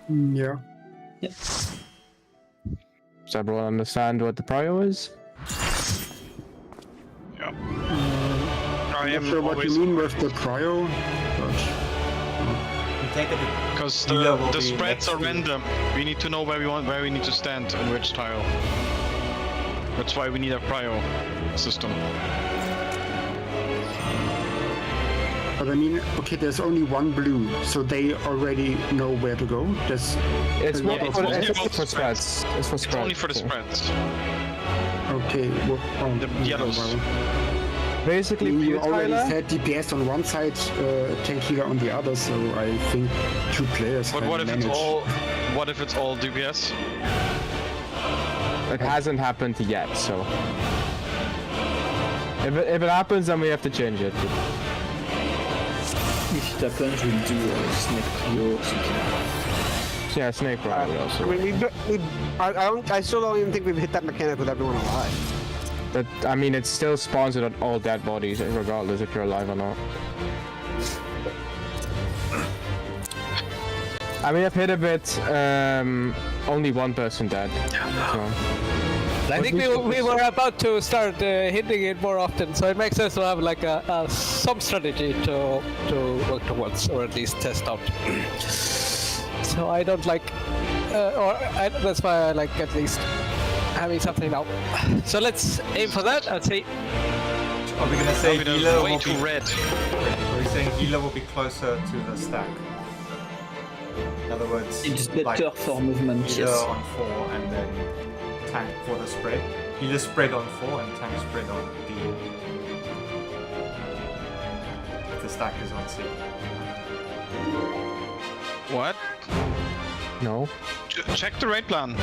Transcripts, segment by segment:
Yeah. Does everyone understand what the prio is? Yeah. I'm not sure what you mean with the prio, but because the spreads are random. We need to know where we need to stand in which tile. That's why we need a prio system. But I mean, okay, there's only one blue, so they already know where to go. It's for spreads. It's for spreads. It's only for the spreads. Okay, well, The yellows. well. Basically, You already Tyler, said DPS on one side, tank healer on the other, so I think 2 players But can what if manage. what if it's all DPS? it hasn't happened yet, so if it happens, then we have to change it. If it happens, we'll do snake prio or something. Yeah, snake probably I also. mean, I still don't even think we've hit that mechanic with everyone alive. But I mean, it still spawns at all dead bodies, regardless if you're alive or not. I mean, I've hit a bit. Only one person dead. So. I think we were about to start hitting it more often, so it makes sense to have like some strategy to work towards, or at least test out. So I don't like, that's why I like at least having something now. So let's aim for that and see. Are we gonna say healer way will too be red? Are we saying healer will be closer to the stack? In other words, It's better like for movement, healer yes. on 4 and then tank for the spread. Healer spread on 4 and tank spread on D. If the stack is on C. What? No. Check the raid plan.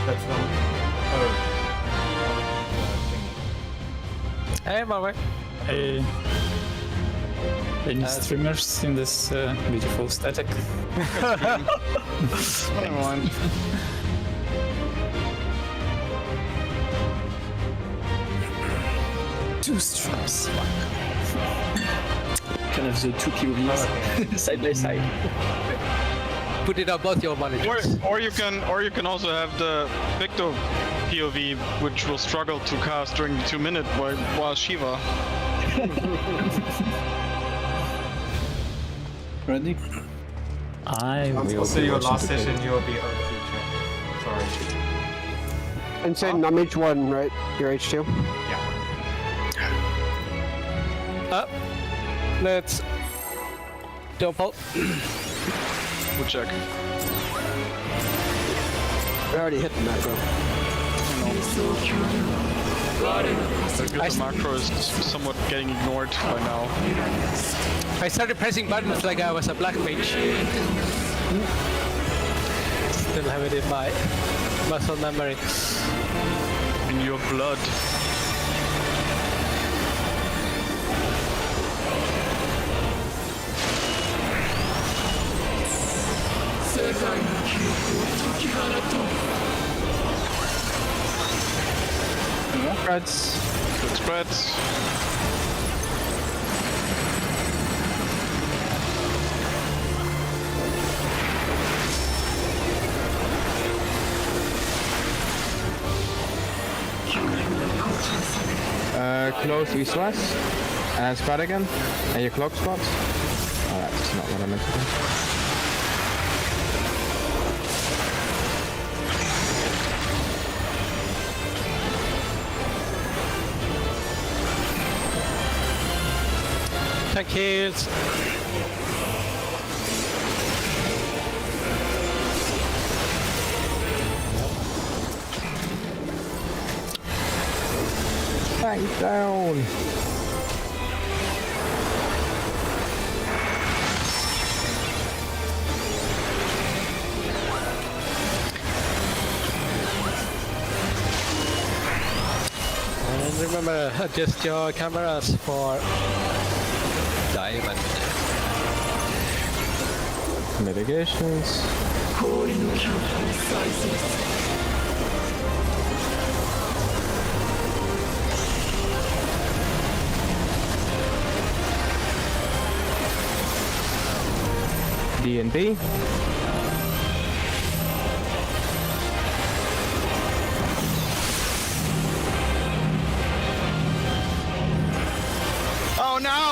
That's not. Oh. Hey, Marvin. Hey. Any streamers in this beautiful static? Never mind. Two streams. Kind of the 2 POVs side by side. Put it on both your monitors. Or you can also have the Victor POV, which will struggle to cast during the 2-minute while Shiva. Ready? I'll see your last session, you'll be out of future. Sorry. And saying I'm H1, right? You're H2? Yeah. Let's double. We'll check. We already hit the macro. The macro is somewhat getting ignored by now. I started pressing buttons like I was a black mage. Still have it in my muscle memory. In your blood. Spreads. Good spreads. Close east-west, and then spread again, and your clock spots. Oh, that's not what I meant to do. Tank heals. Tank down. And remember, adjust your cameras for diamond. Mitigations. D&D.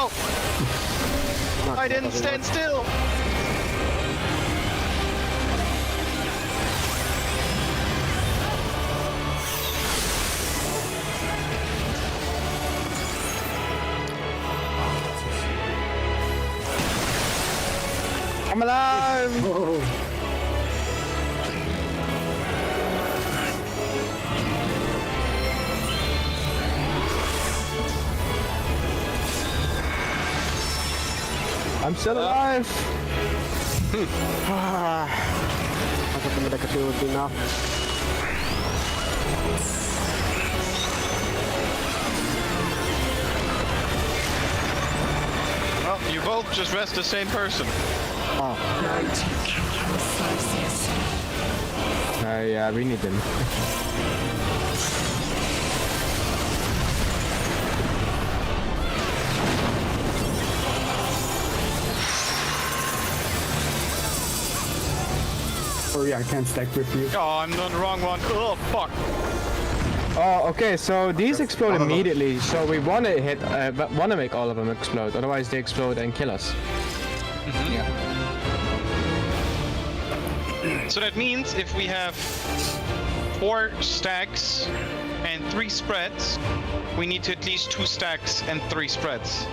No! I didn't stand still! I'm alive! Oh, I'm still alive! I thought the medical would be enough. Well, you both just rest the same person. Yeah, we need them. sorry, I can't stack with you. Oh, I'm on the wrong one. Oh, fuck. Oh, okay, so these explode immediately, so we want to hit, want to make all of them explode, otherwise they explode and kill us. So that means if we have 4 stacks and 3 spreads, we need to at least 2 stacks and 3 spreads.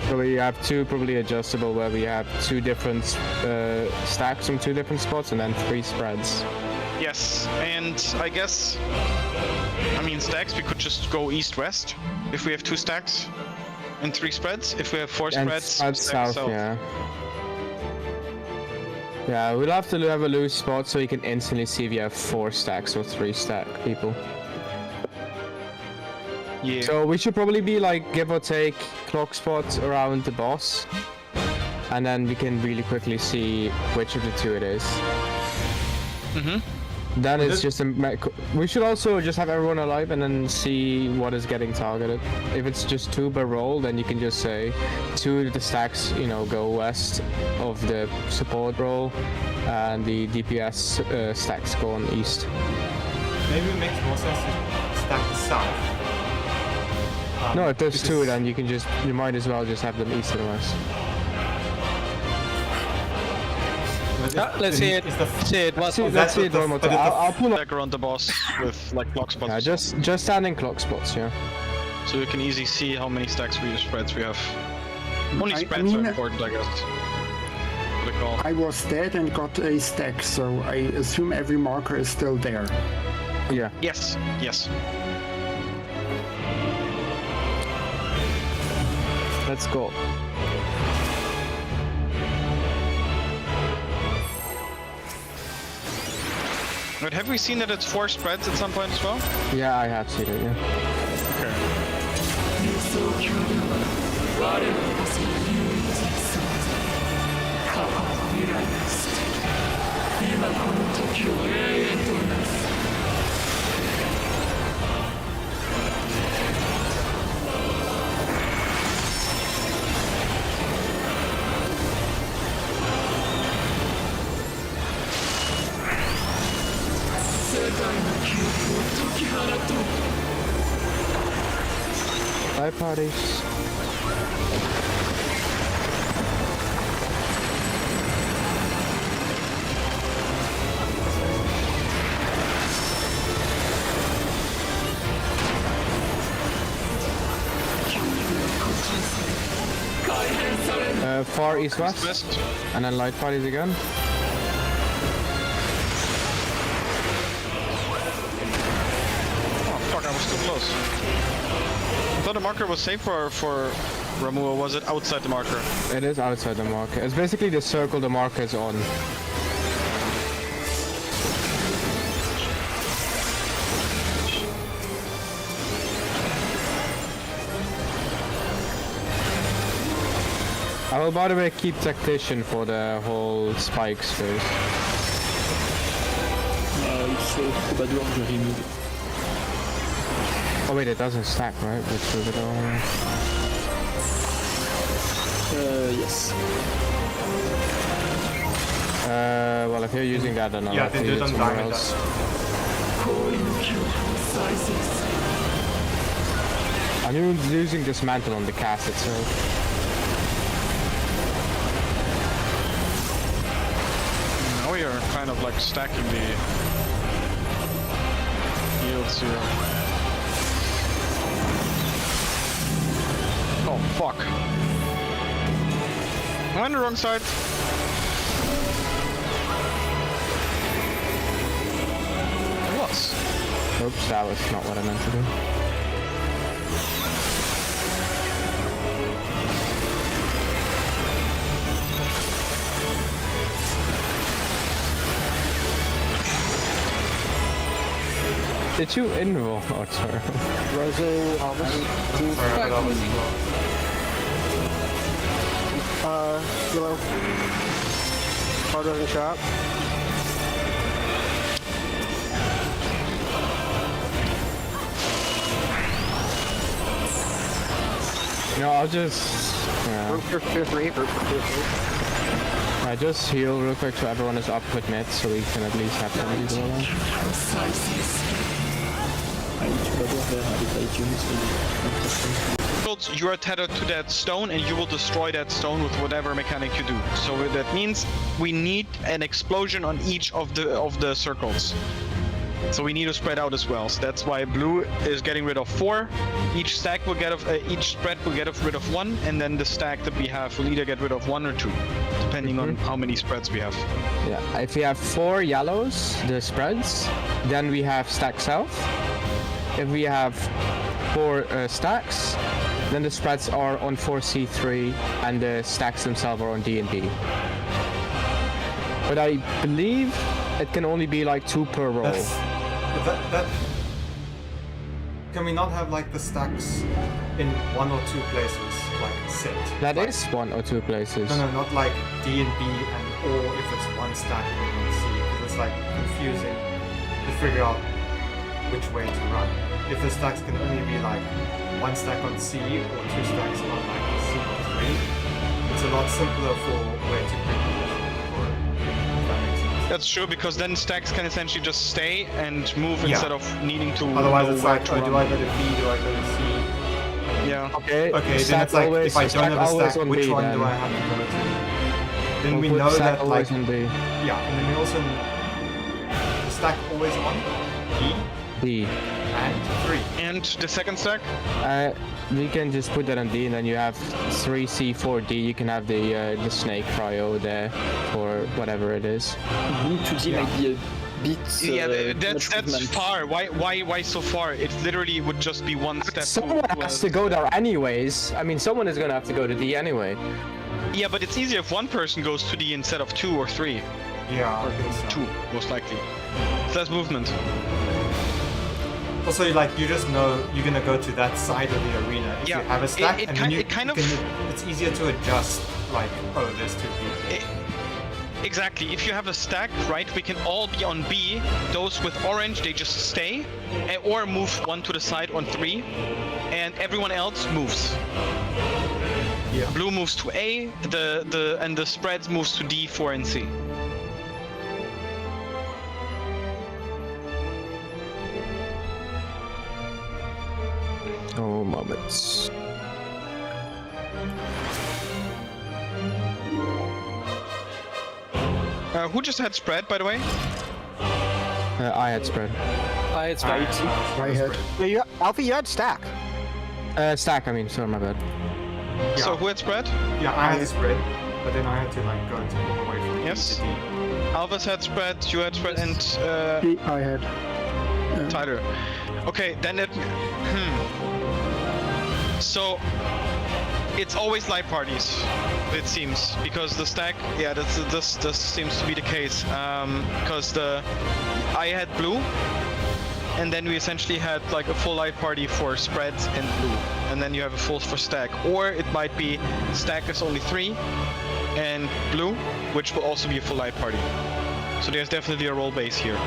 So we have 2 probably adjustable where we have 2 different stacks from 2 different spots and then 3 spreads. Yes, and I guess, I mean stacks, we could just go east-west if we have 2 stacks and 3 spreads. If we have 4 And spreads, south, yeah. Yeah, we'll have to have a loose spot so you can instantly see if you have 4 stacks or 3 stack people. Yeah. So we should probably be like, give or take, clock spots around the boss. And then we can really quickly see which of the 2 it is. Then it's just we should also just have everyone alive and then see what is getting targeted. If it's just 2 per roll, then you can just say 2 of the stacks, you know, go west of the support roll, and the DPS stacks go on east. Maybe it makes more sense to stack the south. No, if there's 2, because- then you might as well just have them east and west. Let's see it. See it. What? Let's see it one more time. I'll pull up. Back around the boss with like clock spots. Yeah, just stand in clock spots, yeah. So you can easily see how many stacks we spreads we have. Only I spreads mean- are important, I guess. What do you call? I was dead and got a stack, so I assume every marker is still there. Yeah. Yes, yes. Let's go. But have we seen that it's 4 spreads at some point as well? Yeah, I have seen it, yeah. Okay. Bye, parties. Far east west, West. and then light parties again. Oh fuck, I was too close. I thought the marker was safe for Ramu, or was it outside the marker? It is outside the marker. It's basically the circle the marker is on. I will, by the way, keep tactician for the whole spikes phase. Il faut troubadour que je remove. Oh wait, it doesn't stack, right? Let's move it on. Yes. Well, if you're using that, then I'll Yeah, have they to do use it it on somewhere diamond. else. I'm using dismantle on the cast itself. you're kind of like stacking the yields here. Oh fuck. I'm on the wrong side. I was. Oops, that was not what I meant to do. Did you invul? Oh, sorry. Roso, Alvis. Yellow. Hard running shot. No, I'll just... Root for tier 3. Root for tier 3. I just heal real quick so everyone is up with mid so we can at least have somebody go along. You are tethered to that stone and you will destroy that stone with whatever mechanic you do. So that means we need an explosion on each of the circles. So we need to spread out as well. So that's why blue is getting rid of 4. Each stack will get each spread will get rid of 1, and then the stack that we have will either get rid of 1 or 2, depending on how many spreads we have. Yeah, if we have 4 yellows, the spreads, then we have stack south. If we have 4 stacks, then the spreads are on 4C3 and the stacks themselves are on D and B. But I believe it can only be like 2 per roll. That can we not have like the stacks in 1 or 2 places, like set? That like, is 1 or 2 places. No, not like D and B and or if it's 1 stack and 1 C, because it's like confusing to figure out which way to run. If the stacks can only be like 1 stack on C or 2 stacks on like C or 3, it's a lot simpler for where to pick. That's true, because then stacks can essentially just stay and move instead of needing to. Otherwise, know it's where like, to oh, do run. I go to B? Do I go to C? Yeah. Okay, Okay, then stack it's like always, if I don't have a always stack, on which B, one then. do I have to go to? Then we We'll know put stack that like always on B. yeah, and then we also the stack always on B D. and 3. And the second stack? We can just put that on D, and then you have 3C, 4D. You can have the snake cryo there for whatever it is. B to D might be a bit. That's far. Why so far? It literally would just be 1 step. Someone has to go there anyways. I mean, someone is gonna have to go to D anyway. Yeah, but it's easier if 1 person goes to D instead of 2 or 3. Yeah, I think so. 2, most likely. It's less movement. Also, like you just know you're gonna go to that side of the arena if Yeah, you have a stack, it and kind- then it kind of- it's easier to adjust. Like, oh, there's 2 people. Exactly. If you have a stack, right, we can all be on B. Those with orange, they just stay, or move 1 to the side on 3, and everyone else moves. Yeah. Blue moves to A, and the spreads moves to D, 4, and C. Oh, moments. Who just had spread, by the way? I had spread. It's right. Right head. No, Alfie, you had stack. Stack, I mean, sorry, my bad. Yeah. So who had spread? Yeah, I had a spread, but then I had to like go to all the way from Yes. B to D. Alvis had spread, you had spread, and I had. Tyler. Okay, then it. So it's always light parties, it seems, because the stack. Yeah, this seems to be the case. Because I had blue, and then we essentially had like a full light party for spreads and blue, and then you have a full for stack. Or it might be stack is only 3, and blue, which will also be a full light party. So there's definitely a roll base here.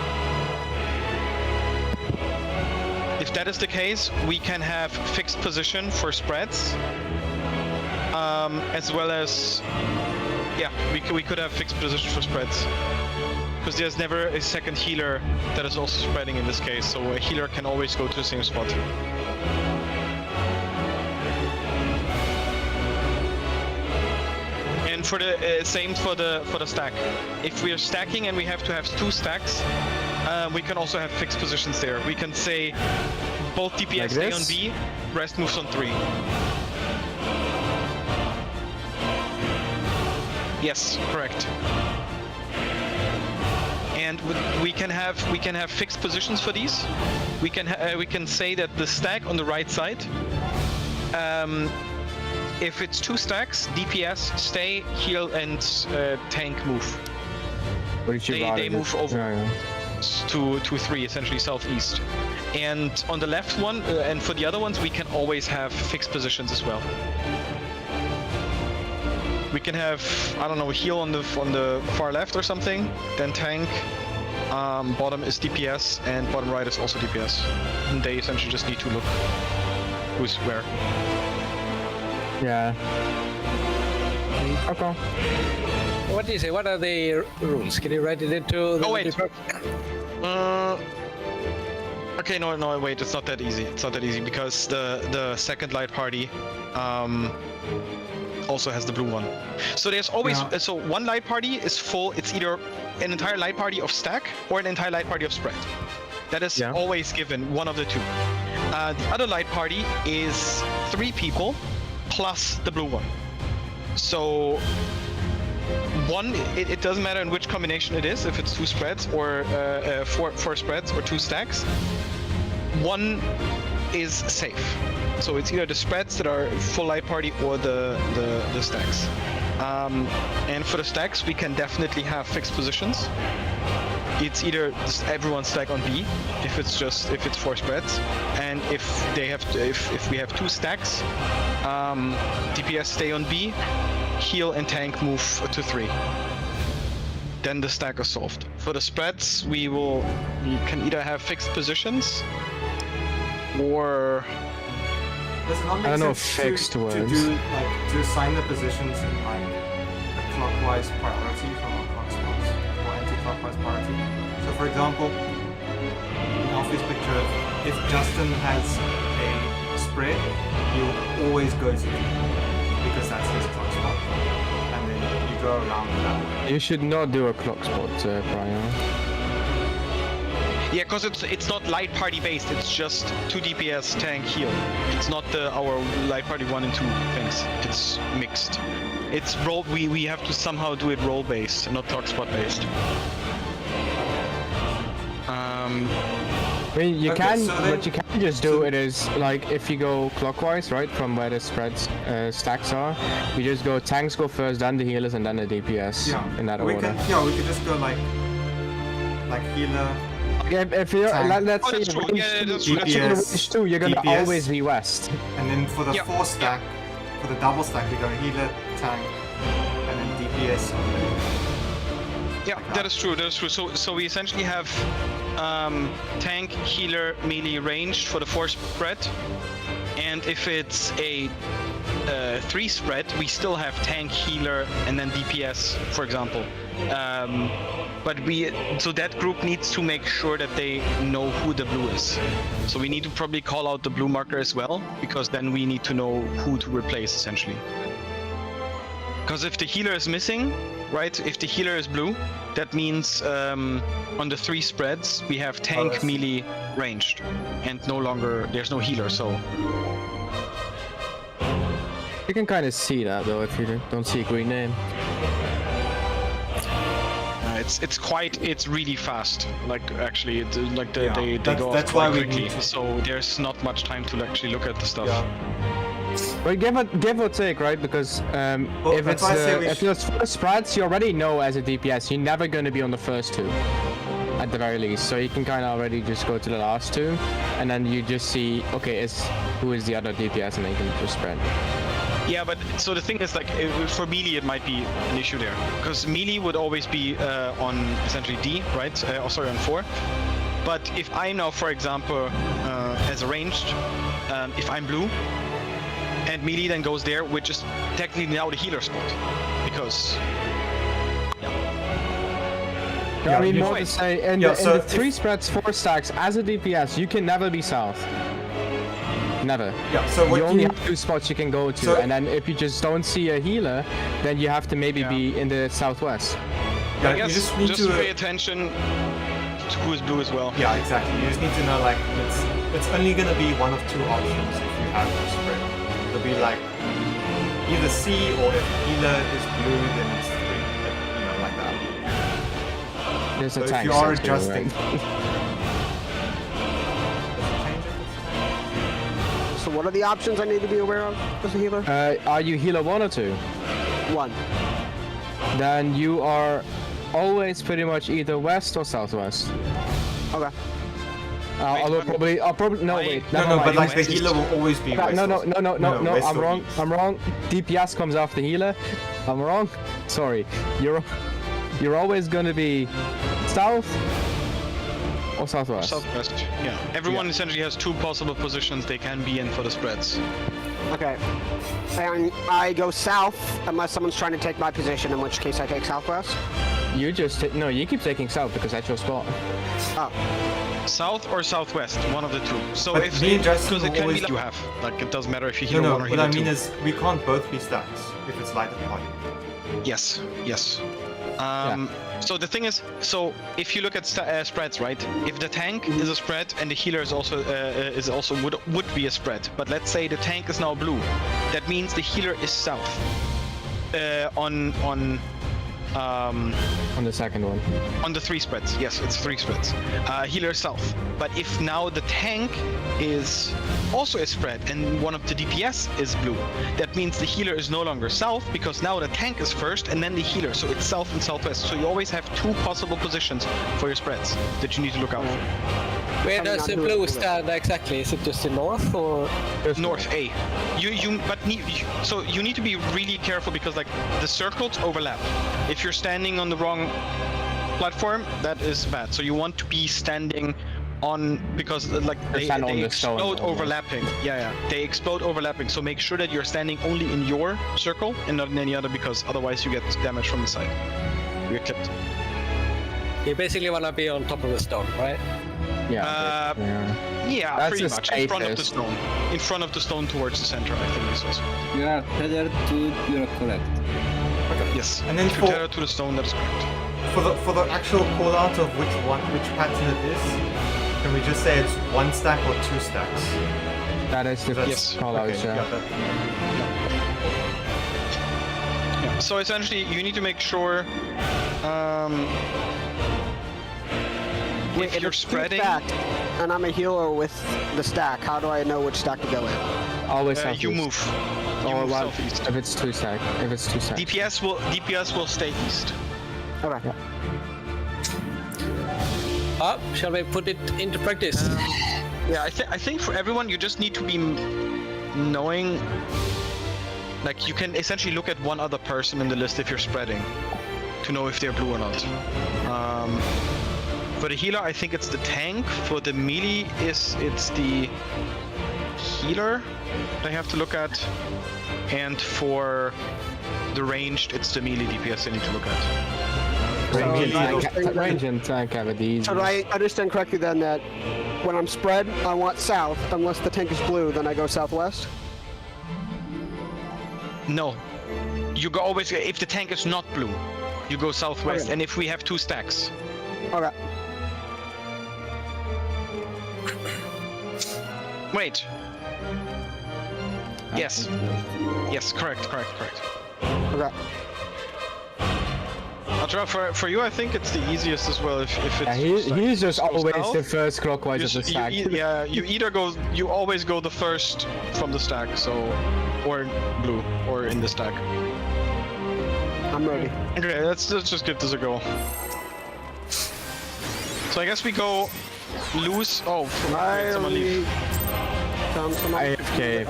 If that is the case, we can have fixed position for spreads, as well as, yeah, we could have fixed position for spreads, because there's never a second healer that is also spreading in this case, so a healer can always go to the same spot. And for the same for the stack. If we are stacking and we have to have 2 stacks, we can also have fixed positions there. We can say both DPS Like stay on this? B, rest moves on 3. Yes, correct. And we can have fixed positions for these. We can say that the stack on the right side, if it's 2 stacks, DPS stay, heal, and tank move. Would you They rather move do- over. Yeah, yeah. to 3, essentially southeast. And on the left one, and for the other ones, we can always have fixed positions as well. We can have, I don't know, heal on the far left or something, then tank. Bottom is DPS, and bottom right is also DPS. And they essentially just need to look who's where. Yeah. Okay. What do you say? What are the rules? Can you write it into the... Oh, wait. Okay, no, wait, it's not that easy. It's not that easy because the second light party also has the blue one. So there's always so one light party is full. It's either an entire light party of stack or an entire light party of spread. That is always given, one of the two. The other light party is 3 people plus the blue one. So one, it doesn't matter in which combination it is, if it's 2 spreads or 4 spreads or 2 stacks. One is safe. So it's either the spreads that are full light party or the stacks. And for the stacks, we can definitely have fixed positions. It's either everyone stack on B if it's 4 spreads, and if we have 2 stacks, DPS stay on B, heal and tank move to 3. Then the stack is solved. For the spreads, we can either have fixed positions or Does it not make I don't know sense fixed to words. to assign the positions in like a clockwise priority from a clock spots or anti-clockwise priority? So for example, in Alfie's picture, if Justin has a spread, he'll always go to B because that's his clock spot. And then you go around that way. You should not do a clock spot, Brian. yeah, because it's not light party based. It's just 2 DPS tank heal. It's not our light party 1 and 2 things. It's mixed. It's role. We have to somehow do it role based, not clock spot based. I mean, you Okay, can, so then- what you can just do it is like if you go clockwise, right, from where the spreads stacks are, you just go tanks go first, then the healers, and then the DPS in that we order. can, we could just go like healer. If you're, Tank. let's Oh, say that's true. range Yeah, that's two, true. if you're in DPS, range 2, you're gonna DPS. always be west. And then for the Yeah, 4 stack, for the double stack, we go healer, tank, and then DPS. Yeah, that is true. That is true. So we essentially have tank, healer, melee ranged for the 4 spread, and if it's a 3 spread, we still have tank, healer, and then DPS, for example. But so that group needs to make sure that they know who the blue is. So we need to probably call out the blue marker as well, because then we need to know who to replace essentially. Because if the healer is missing, right? If the healer is blue, that means on the 3 spreads we have tank, melee, ranged, and there's no healer. So You can kind of see that though if you don't see a green name. it's really fast. Like actually, they go that's off why quite we quickly. need to- So there's not much time to actually look at the stuff. But give or take, right? Because if that's it's why I say we if there's 4 spreads, you already know as a DPS you're never going to be on the first 2, at the very least. So you can kind of already just go to the last 2, and then you just see who is the other DPS, and then you can just spread. Yeah, but so the thing is, like, for melee, it might be an issue there, because melee would always be on essentially D, right? On 4. But if I'm now, for example, as a ranged, if I'm blue, and melee then goes there, which is technically now the healer spot, because I mean, you- more to say, in Yeah, the so 3 spreads, 4 stacks, as a DPS, you can never be south. Never. Yeah. So what You only have 2 spots you can go to, So- and then if you just don't see a healer, then you have to maybe be in the southwest. Yeah, I you guess just need just to. pay attention to who is blue as well. Yeah, exactly. You just need to know like it's only gonna be one of 2 options if you have the spread. It'll be like either C or if healer is blue, then it's 3. You know, like that. There's So a if tank. you are section, adjusting. right? So what are the options I need to be aware of as a healer? Are you healer 1 or 2? 1. Then you are always pretty much either west or southwest. Okay. I'll probably no wait. No, never no, mind. but like the West is- healer will always be west. No, west I'm or wrong. east. I'm wrong. DPS comes after healer. I'm wrong. Sorry. You're always gonna be south or southwest. Southwest. Yeah. Everyone essentially has 2 possible positions they can be in for the spreads. Okay. And I go south unless someone's trying to take my position, in which case I take southwest. You just no. You keep taking south because that's your spot. Oh. South or southwest, one of the 2. So But if me and Justin because it will can be always like do- you have, like it doesn't matter if you No, heal no. 1 or What heal I 2. mean is we can't both be stacks if it's light at point. Yes, yes. So the thing is, so if you look at spreads, right? If the tank is a spread and the healer is also would be a spread, but let's say the tank is now blue, that means the healer is south. On the second one. On the 3 spreads, yes, it's 3 spreads. Healer south. But if now the tank is also a spread and one of the DPS is blue, that means the healer is no longer south because now the tank is first and then the healer. So it's south and southwest. So you always have 2 possible positions for your spreads that you need to look out for. Where does the blue stand exactly? Is it just in north or? North A. So you need to be really careful because like the circles overlap. If you're standing on the wrong platform, that is bad. So you want to be standing on because like they stand on the stone explode almost. overlapping. Yeah, they explode overlapping. So make sure that you're standing only in your circle and not in any other because otherwise you get damage from the side. You get clipped. You basically want to be on top of the stone, right? Yeah. Yeah, That's pretty the much in front of the safest. stone. In front of the stone towards the center, I think this was. You are tethered to your correct. Yes. And then if you for- tether to the stone, that is correct. For the actual call out of which pattern it is, can we just say it's 1 stack or 2 stacks? That is the Yes. call out. Okay, yeah, that- Yeah. So essentially, you need to make sure. If you're spreading, Stacked, and I'm a healer with the stack, how do I know which stack to go in? Always you southeast. move. You Or move one, southeast. if it's 2 stack. If it's 2 stack. DPS will stay east. Okay. Shall we put it into practice? Yeah, I think for everyone, you just need to be knowing. Like you can essentially look at one other person in the list if you're spreading, to know if they're blue or not. For the healer, I think it's the tank. For the melee, it's the healer they have to look at. And for the ranged, it's the melee DPS they need to look at. Range and tank have it easy. So do I understand correctly then that when I'm spread, I want south, unless the tank is blue, then I go southwest? No. You go always, if the tank is not blue, you go southwest. Okay. And if we have 2 stacks. Okay. Wait. Yes. Yes, correct. Okay. Ultra, for you, I think it's the easiest as well. If it's He's just go always south, the first clockwise of the stack. you always go the first from the stack, so or blue or in the stack. I'm ready. Okay, let's just give this a go. So I guess we go loose. Oh, wait, someone leave. AFK.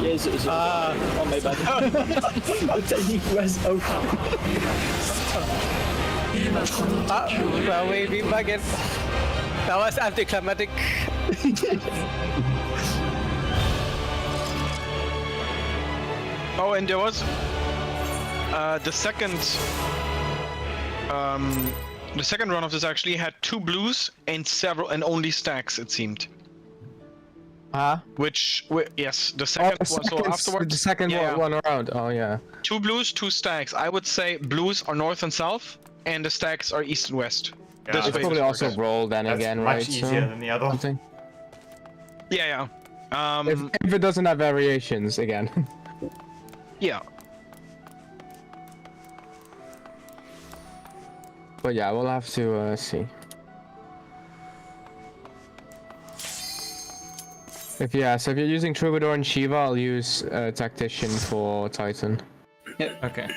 Yes, oh my bad. I'm taking West over. Well, we back in. That was anticlimactic. Oh, and there was the second run of this actually had 2 blues and only stacks, it seemed. Yes, the second one. So afterwards, the second one around. Oh yeah. 2 blues, 2 stacks. I would say blues are north and south, and the stacks are east and west. Yeah, This It's way probably this also works. roll then That's again, much right? easier than the other. Something. Yeah. If it doesn't have variations again. Yeah. But yeah, we'll have to see. So if you're using Troubadour and Shiva, I'll use Tactician for Titan. Okay.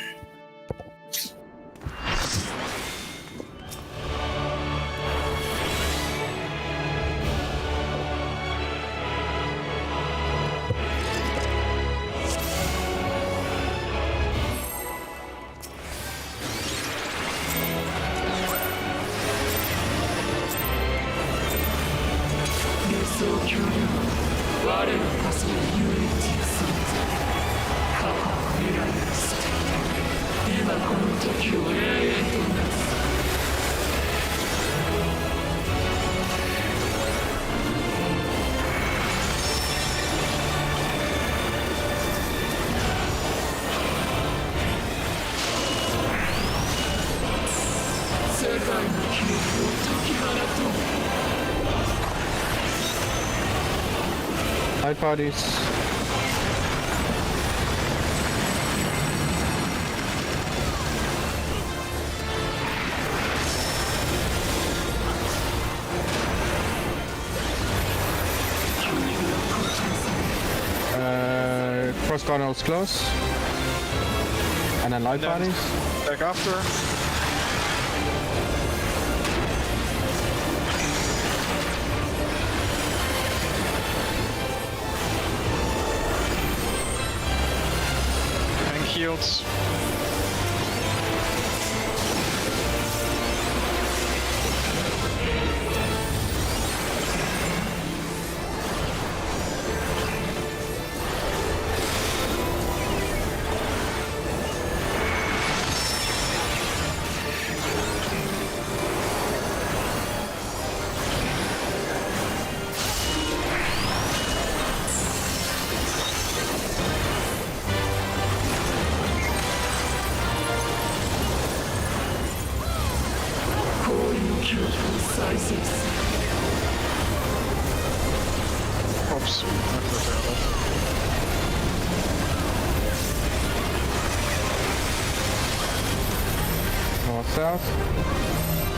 Side parties. Cross gunnels close. And then light Then- parties. Back after. Tank heals. Oops. North south.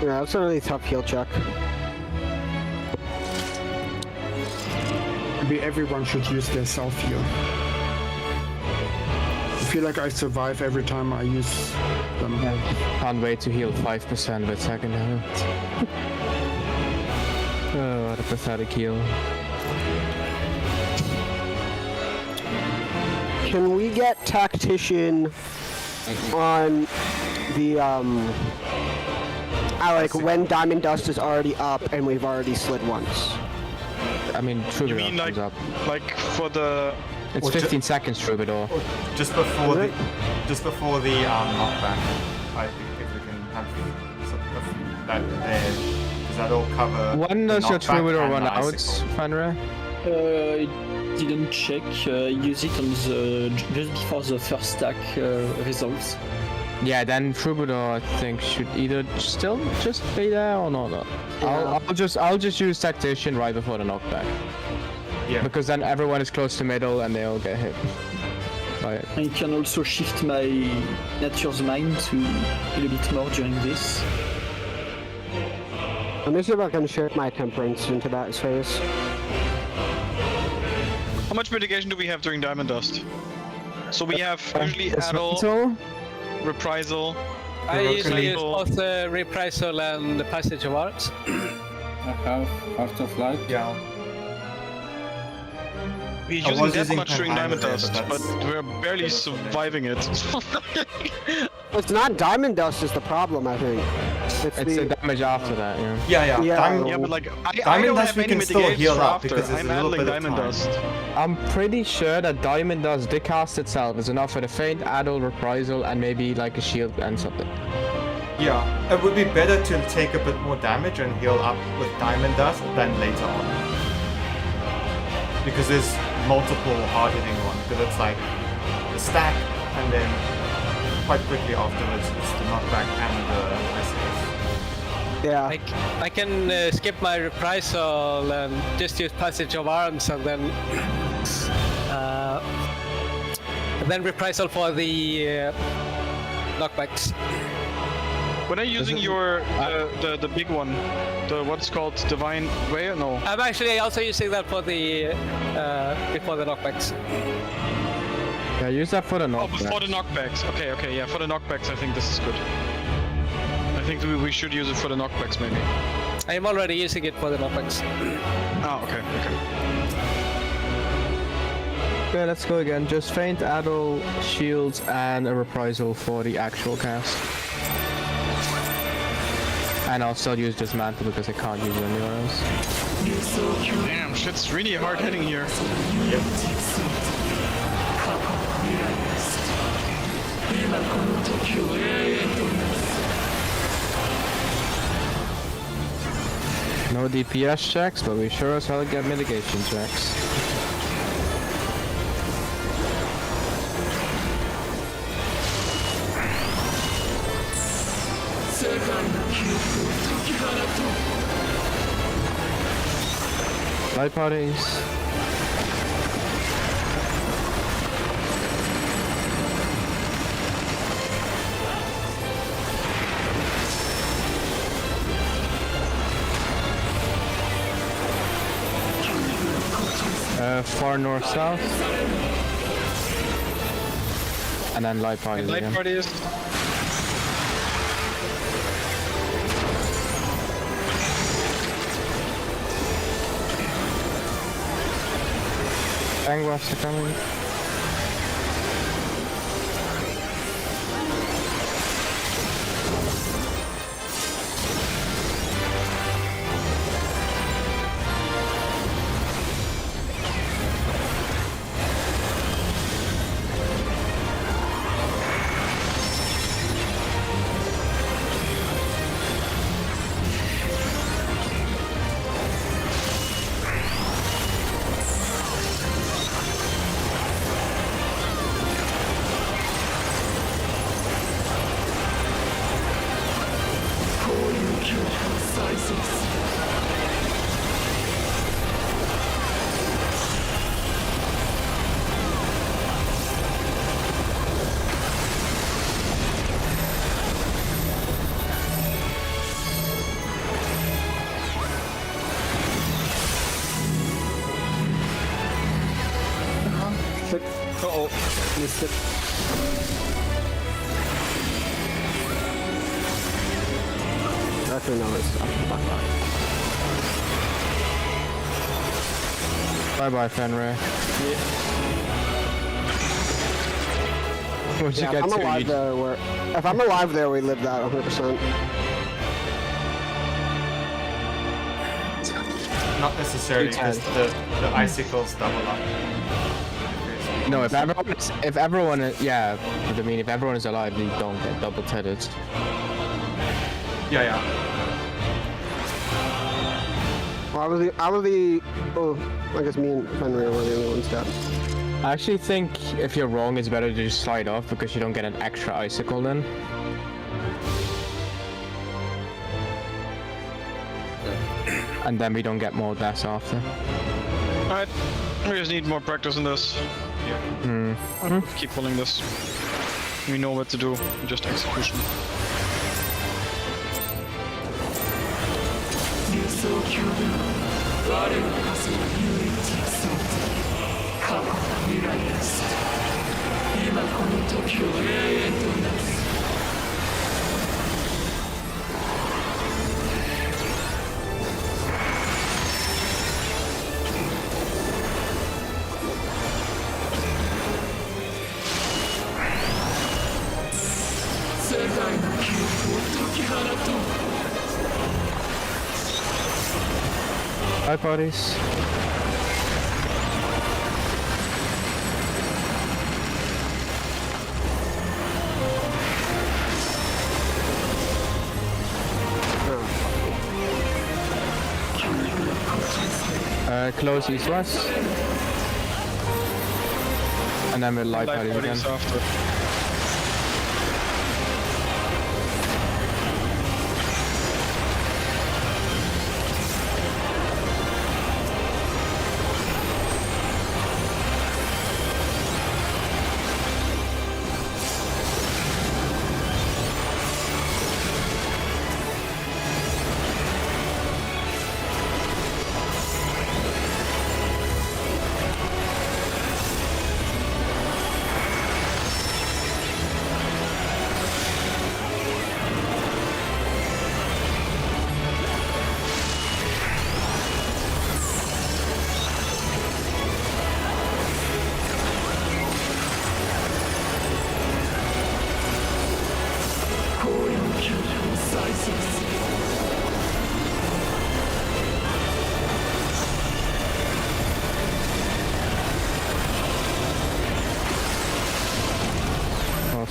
Yeah, that's a really tough heal check. Maybe everyone should use their self heal. I feel like I survive every time I use them. Can't wait to heal 5% with second hand. Oh, what a pathetic heal. Can we get Tactician on the when Diamond Dust is already up and we've already slid once? I mean, You Troubadour mean comes up. like for the It's 15 seconds, Troubadour. Just before the knockback, I think if we can have that there, does that all cover? When the does your knockback Troubadour and run the out, icicle? Fanra? I didn't check. Use it on the just before the first stack results. Yeah, then Troubadour I think should either still just be there or not. I'll just use Tactician right before the knockback. Yeah. Because then everyone is close to middle and they all get hit. By it. I can also shift my Nature's Mind to heal a bit more during this. Let me see if I can shift my Temperance into that phase. how much mitigation do we have during Diamond Dust? So we have usually Addle, Dismantle? Reprisal. I usually use Reprisal. both Reprisal and the Passage of Arts. I have Heart of Light. Yeah. We're I using was that using much during Confinement Diamond there, Dust, but but we're barely surviving it. It's not Diamond Dust is the problem, I think. It's the the damage after that, yeah. Yeah. Yeah. Yeah, but like, I Diamond don't Dust have we any can still mitigates heal for up after. because there's I'm a little handling bit of Diamond time. Dust. I'm pretty sure that Diamond Dust, the cast itself, is enough for the Faint, Addle, Reprisal, and maybe like a shield and something. Yeah, it would be better to take a bit more damage and heal up with Diamond Dust than later on. Because there's multiple hard-hitting ones, because it's like the stack, and then quite quickly afterwards it's the knockback and the icicles. yeah. I can skip my reprisal and just use Passage of Arms and then reprisal for the knockbacks. When are you using your the big one, the what's called Divine Ray? No. I'm actually also using that for the before the knockbacks. Yeah, use that for the Oh, knockback. before the knockbacks. Okay, yeah, for the knockbacks, I think this is good. I think we should use it for the knockbacks, maybe. I am already using it for the knockbacks. Oh, okay. Okay, let's go again. Just Faint, Addle, Shields, and a Reprisal for the actual cast. And I'll still use Dismantle because I can't use it anywhere else. Damn, shit's really hard hitting here. No DPS checks, but we sure as hell get mitigation checks. Light parties. Far north south. And then light parties Light again. parties. Bang buffs are coming. Uh-oh, missed it. Actually, no, it's Bye bye, Fenrir. Once you yeah, get if I'm to alive there, if I'm alive there, we live that 100%. Not necessarily, because the icicles double up. No, if everyone is, yeah, but I mean, if everyone is alive, you don't get double-tethered. Yeah. Well, I guess me and Fenrir were the only ones dead. I actually think if you're wrong, it's better to just slide off because you don't get an extra icicle then. And then we don't get more deaths after. Alright, we just need more practice in this. Keep pulling this. We know what to do, just execution. Hi, parties. Close east-west. And then we'll light parties again. After.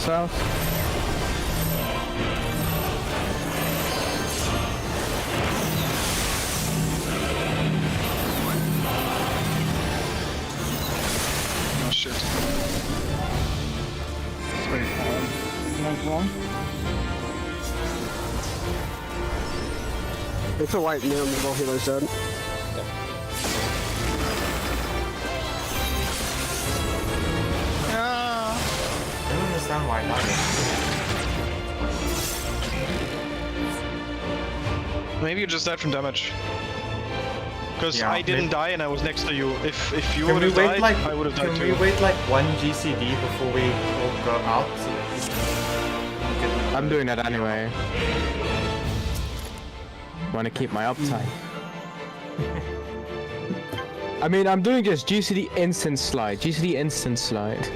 South. Oh shit. It's a white man, the ball healer's dead. I don't understand why not. Maybe you just died from damage. Because Yeah, I didn't maybe- die and I was next to you. If you Can would we have wait died, like I would have died can too. we wait like one GCD before we all go out? I'm doing that anyway. Want to keep my uptime. I mean, I'm doing just GCD instant slide. GCD instant slide.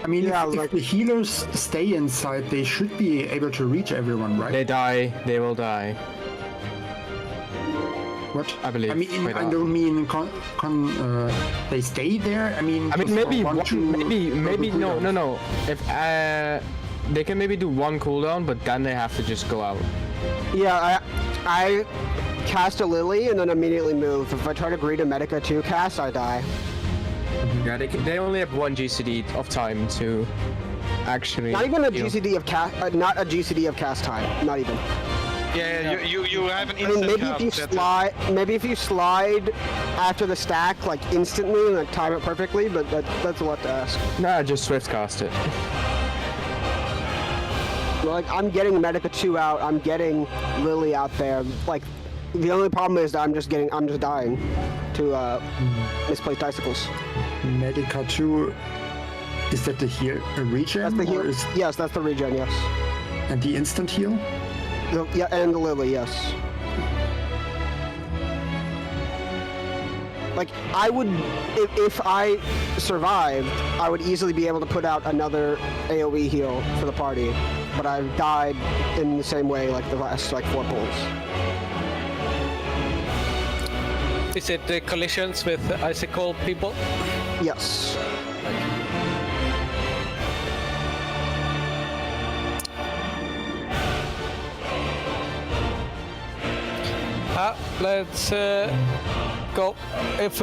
I mean, Yeah, if like- the healers stay inside, they should be able to reach everyone, right? They die. They will die. What? I believe. I mean, Wait, I don't mean they stay there. I mean, I mean, just maybe want one, to maybe go no, cooldown. no, no. If they can maybe do one cooldown, but then they have to just go out. Yeah, I cast a Lily and then immediately move. If I try to greet a Medica 2 cast, I die. Yeah, they only have one GCD of time to actually. Not even a heal. GCD of cast, not a GCD of cast time. Not even. Yeah, you have an I mean, instant maybe cast, if you that's it. slide, maybe if you slide after the stack like instantly and like, time it perfectly, but that's a lot to ask. Nah, just swift cast it. Like I'm getting Medica 2 out, I'm getting Lily out there. Like the only problem is that I'm just dying to misplaced icicles. Medica 2, is that the heal regen? That's the or heal. is- Yes, that's the regen. Yes. and the instant heal? Yeah, and the Lily. Yes. Like I would, if I survived, I would easily be able to put out another AOE heal for the party, but I've died in the same way like the last like 4 pulls. Is it the collisions with icicle people? Yes. Let's go. If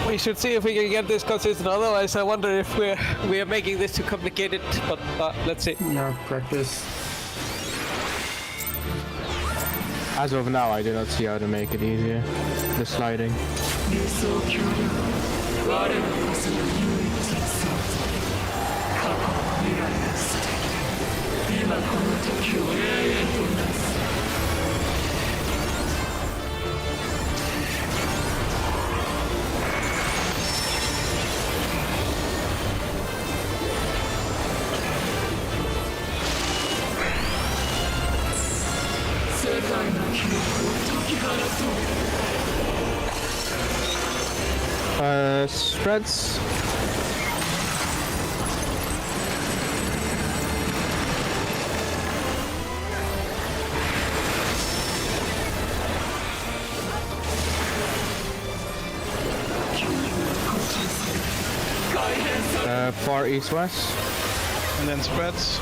we should see if we can get this consistent. Otherwise, I wonder if we are making this too complicated. But let's see. Yeah, practice. As of now, I do not see how to make it easier. The sliding. Spreads. Far east-west. And then spreads.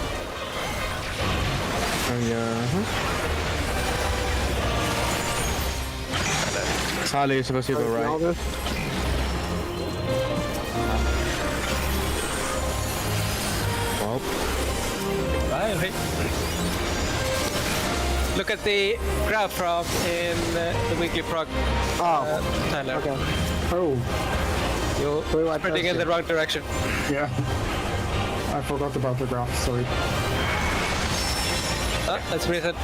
And Sally, you're supposed to go right. Well. Right. Look at the graph from in the weekly prog. Tyler. Okay. Oh, You're spreading in the wrong direction. yeah. I forgot about the graph, sorry. Let's reset.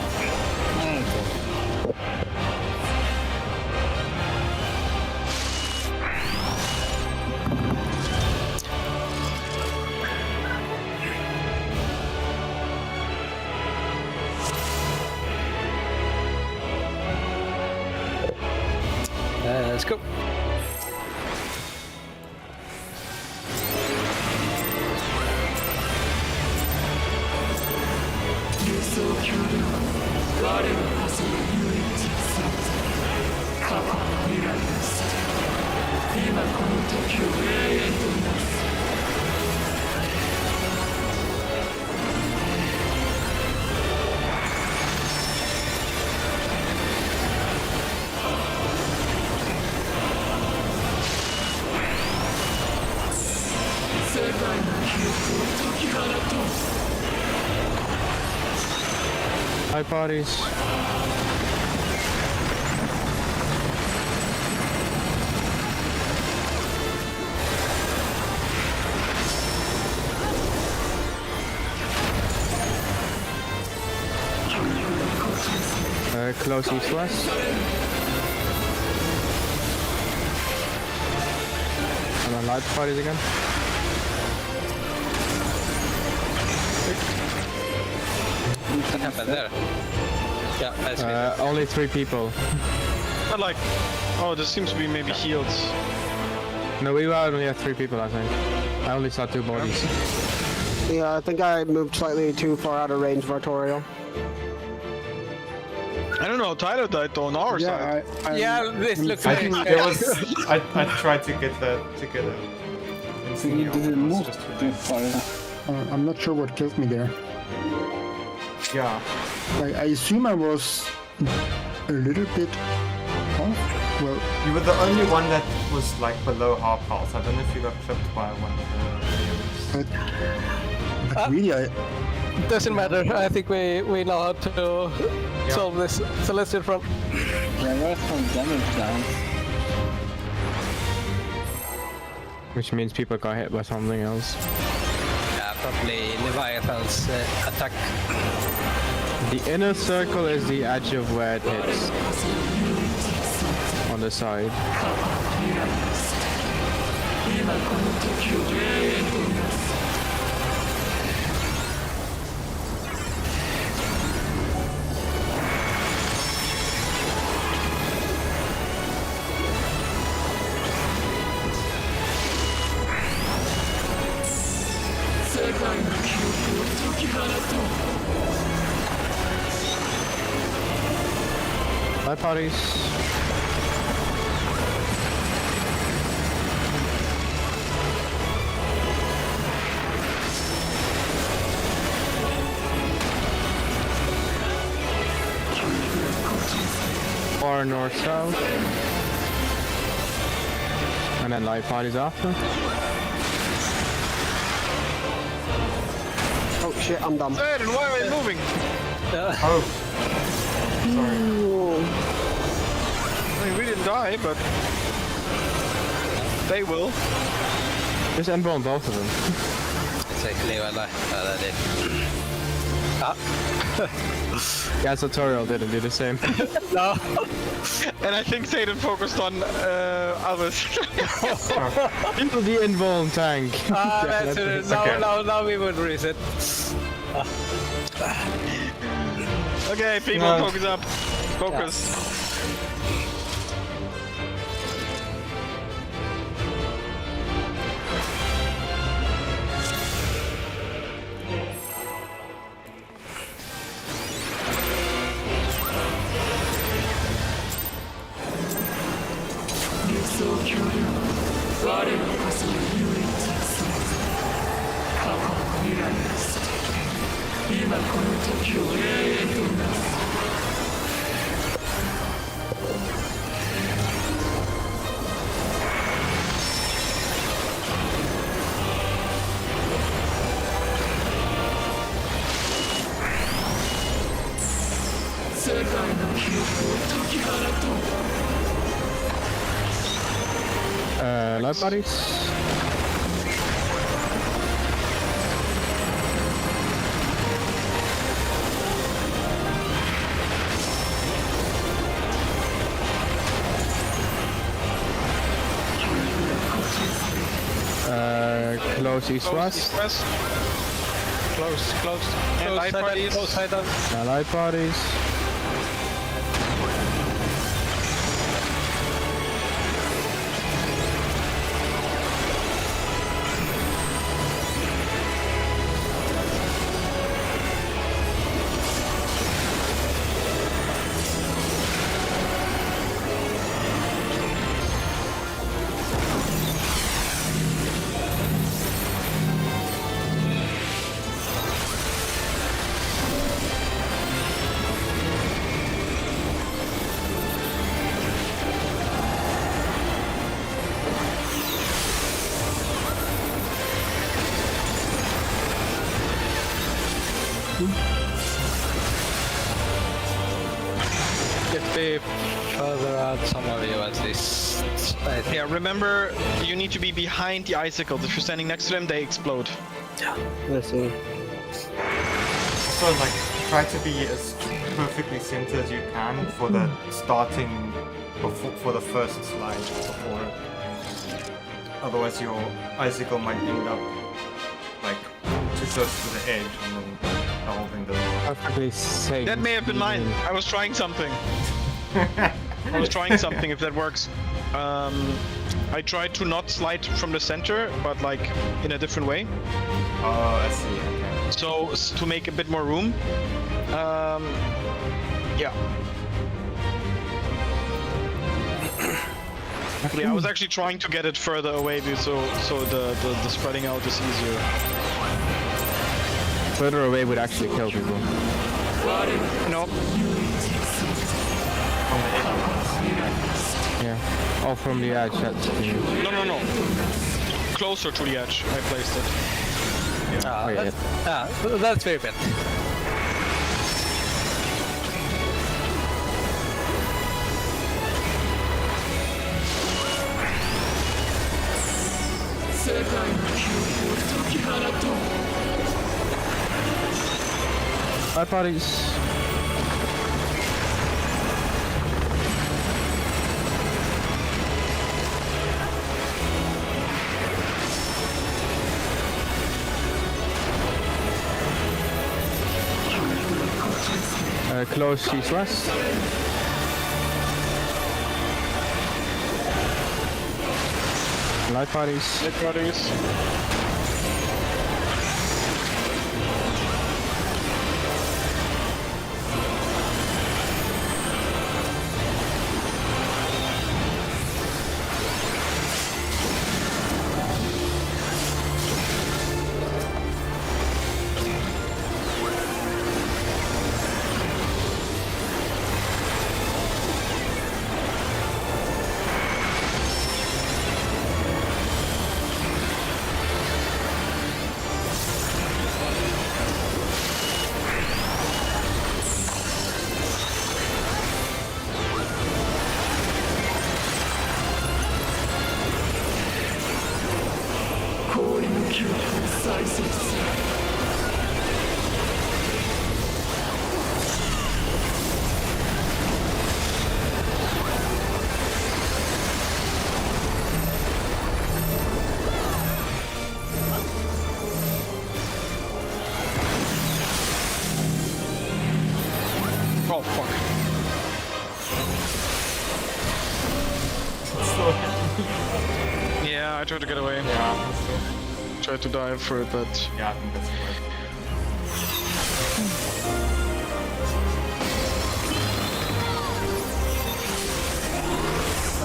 Let's go. Hi, parties. Close east-west. And then light parties again. What happened there? Yeah, that's Only 3 people. But like, oh, this seems to be maybe healed. No, we only had 3 people, I think. I only saw 2 bodies. Yeah, I think I moved slightly too far out of range of Artorial. I don't know, Tyler died though on our side. yeah, this looks I like think there was. I tried to get that together. You didn't move too far. I'm not sure what killed me there. Yeah. I assume I was a little bit off. Well, You were the only one that was like below half health. I don't know if you got clipped by one of the AoEs. but really, doesn't matter. I think we know how to solve this. So let's do it from. There were some damage down. Which means people got hit by something else. Yeah, probably Leviathan's attack. The inner circle is the edge of where it hits. On the side. Bye, parties. Or north-south. And then light parties after. Oh shit, I'm dumb. Hey, then why are we moving? Oh. Sorry. I mean, we didn't die, but they will. Just end-bomb both of them. Exactly what I did. Yeah, Sartorial didn't do the same. No. And I think Satan focused on others. Into the invuln tank. That's it. Now we would reset. Okay, people, focus up. Focus. Light bodies. Close east-west. Close. And light parties. Close side up. Light bodies. If they further out some of you at least. Yeah, remember, you need to be behind the icicles. If you're standing next to them, they explode. Let's see. So like, try to be as perfectly centered as you can for the starting, for the first slide before. Otherwise your icicle might end up like too close to the edge and then the whole thing doesn't. Perfectly safe. That may have been mine. I was trying something. If that works. I tried to not slide from the center, but like in a different way. Oh, I see. Okay. So to make a bit more room. Yeah. Yeah, I was actually trying to get it further away so the spreading out is easier. Further away would actually kill people. No. Yeah. Oh, from the edge. That's No. Closer to the edge, I placed it. That's very bad. Light bodies. Close east-west. Light bodies. Light bodies. Oh fuck. Yeah, I tried to get away. Yeah. Tried to dive for it, but Yeah, I think that's correct.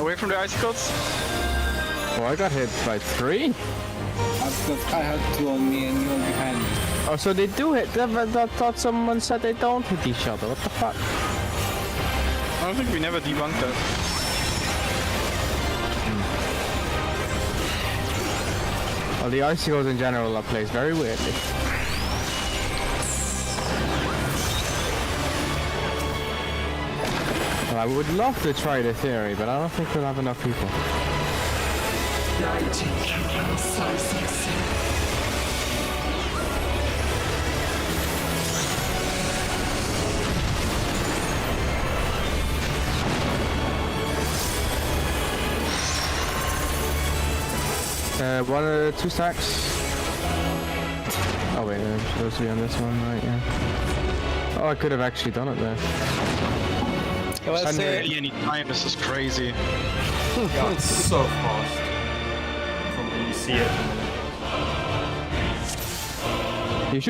away from the icicles. Oh, I got hit by 3. I had 2 on me and you're behind me. Oh, so they do hit. I thought someone said they don't hit each other. What the fuck? I don't think we never debunked that. Well, the icicles in general are placed very weirdly. Well, I would love to try the theory, but I don't think we'll have enough people. One, 2 stacks. Oh wait, I'm supposed to be on this one, right? Yeah. Oh, I could have actually done it there. Let's say any time. This is crazy. Yeah, it's so fast. From when you see it. You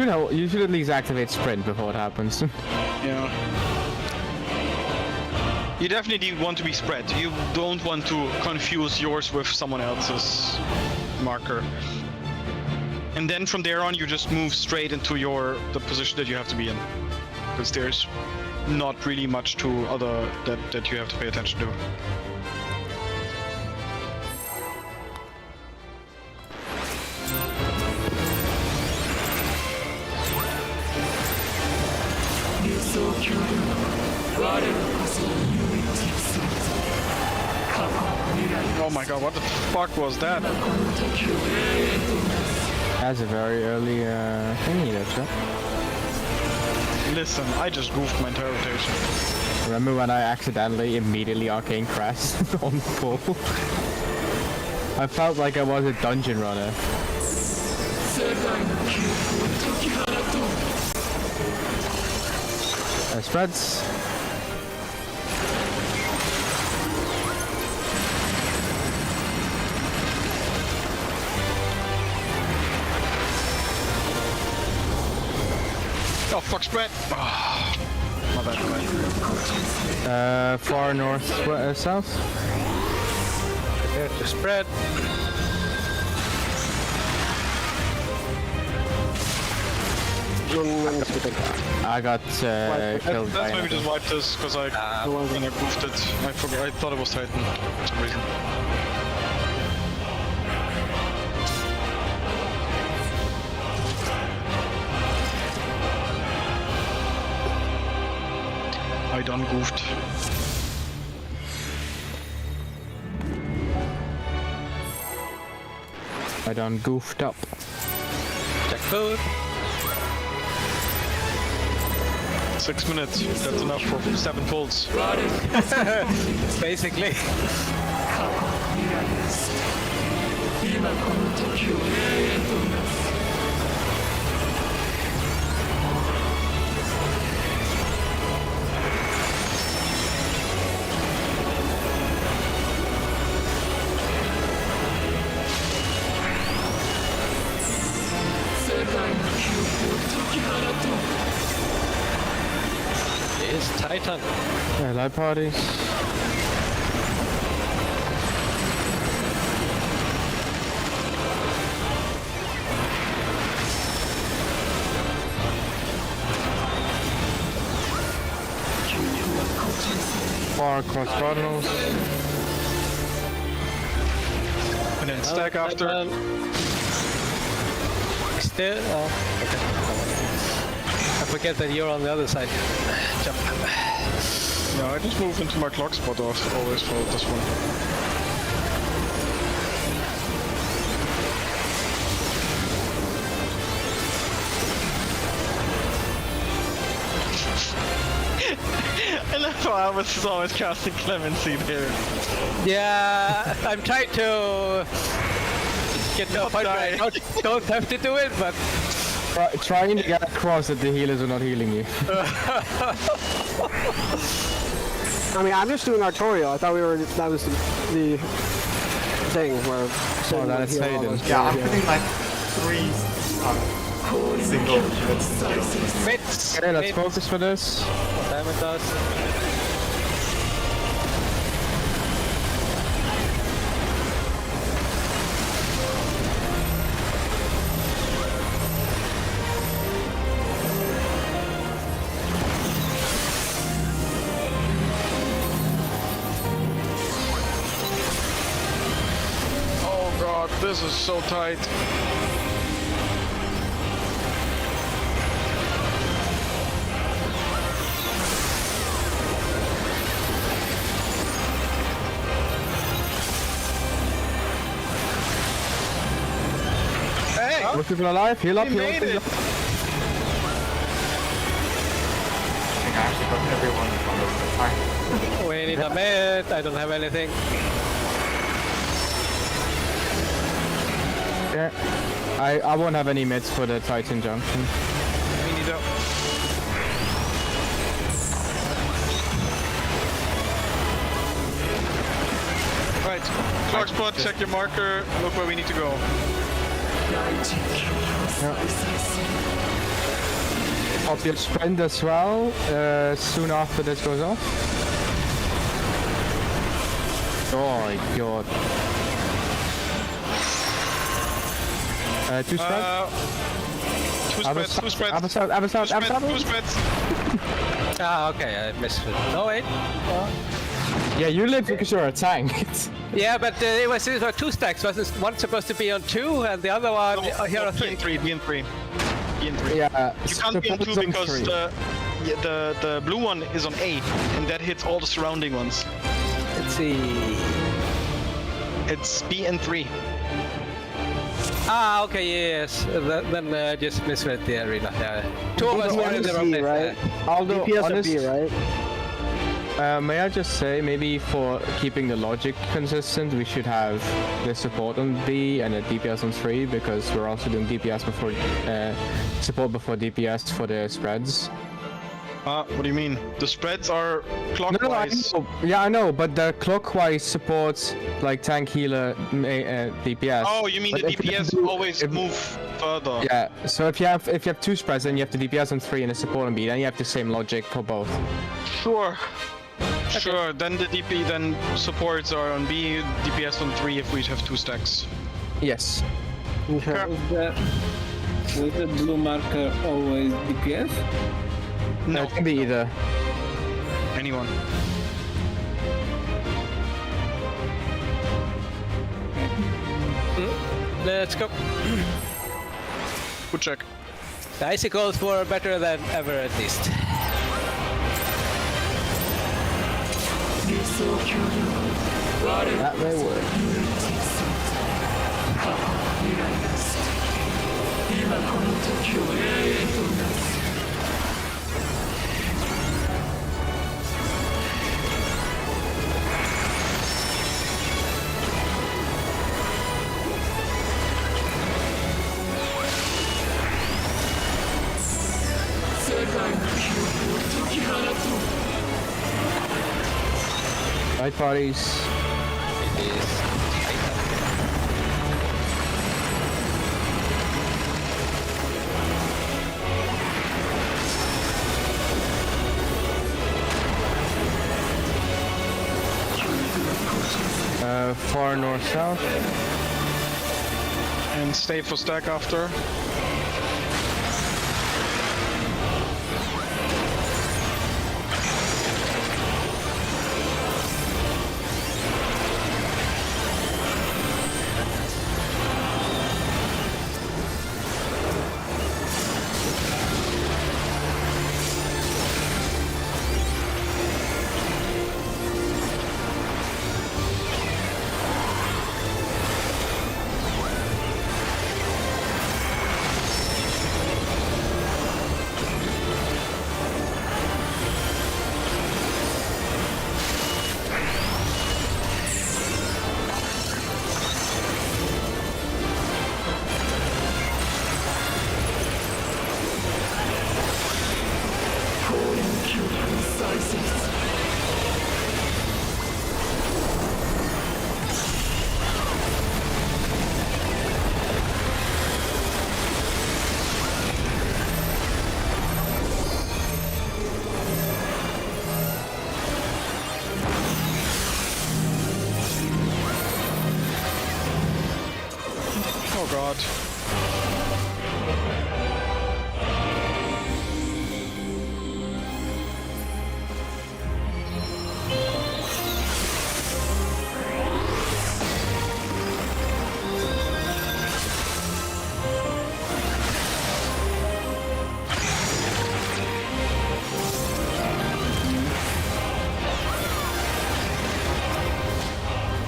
should at least activate sprint before it happens. Yeah. You definitely want to be spread. You don't want to confuse yours with someone else's marker. And then from there on, you just move straight into the position that you have to be in, because there's not really much to other that you have to pay attention to. Oh my god, what the fuck was that? That's a very early thingy, that's it. Listen, I just goofed my entire rotation. Remember when I accidentally immediately arcane crashed on full? I felt like I was a dungeon runner. Spreads. Oh fuck, spread! Oh, my bad. Far north, south. Prepare to spread. I got killed That's by why we just wiped this, because when I goofed it, I forgot. I thought it was Titan for some reason. I done goofed. I done goofed up. Check food. 6 minutes. That's enough for 7 pulls. Basically. Is Titan. Yeah, light parties. Far across Cardinals. And then stack after. Still? Oh, okay. I forget that you're on the other side. Jump. Yeah, I just move into my clock spot always for this one. I love how I was always casting Clemency there. Yeah, I'm trying to get to the point where I don't have to do it, but Trying to get across that the healers are not healing you. I mean, I'm just doing Artorial. I thought that was the thing where... Oh, that's Hayden. Yeah, I'm putting like 3 single hits in the field. Fits. Okay, let's focus for this. What time it does. Oh god, this is so tight. people alive. Heal up, We heal made up. it. I think I actually got everyone on the time. We need a med. I don't have anything. Yeah. I won't have any meds for the Titan Junction. We need a... Right, Clark spot, check your marker, look where we need to go. Pop your sprint as well, soon after this goes off. Oh my god. Two spreads? Two spreads. Two spreads. Ah, okay, I missed it. No, wait. Yeah, you live because you're a tank. Yeah, but it was 2 stacks. Was one supposed to be on 2 and the other one here on 3? B and 3. Yeah, You can't be on 2 because the blue one is on A, and that hits all the surrounding ones. Let's see. It's B and 3. Ah, okay, yes. Then just misread the arena. Yeah. 2 of us were in the wrong B, place. right? Although DPS honest, are B, right? may I just say, maybe for keeping the logic consistent, we should have the support on B and the DPS on 3, because we're also doing DPS before support before DPS for the spreads. What do you mean? The spreads are clockwise. No, I know, but the clockwise supports like tank, healer, DPS. Oh, you mean But the if you DPS do- always move further? Yeah, so if you have 2 spreads, then you have the DPS on 3 and the support on B, then you have the same logic for both. Sure. Sure, then the then supports are on B, DPS on 3 if we have 2 stacks. Yes. Okay. With the blue marker always DPS? No, It can be either. anyone. Let's go. Good check. The icicles were better than ever, at least. That may work. Right parties. Far north south. And stay for stack after. Oh god.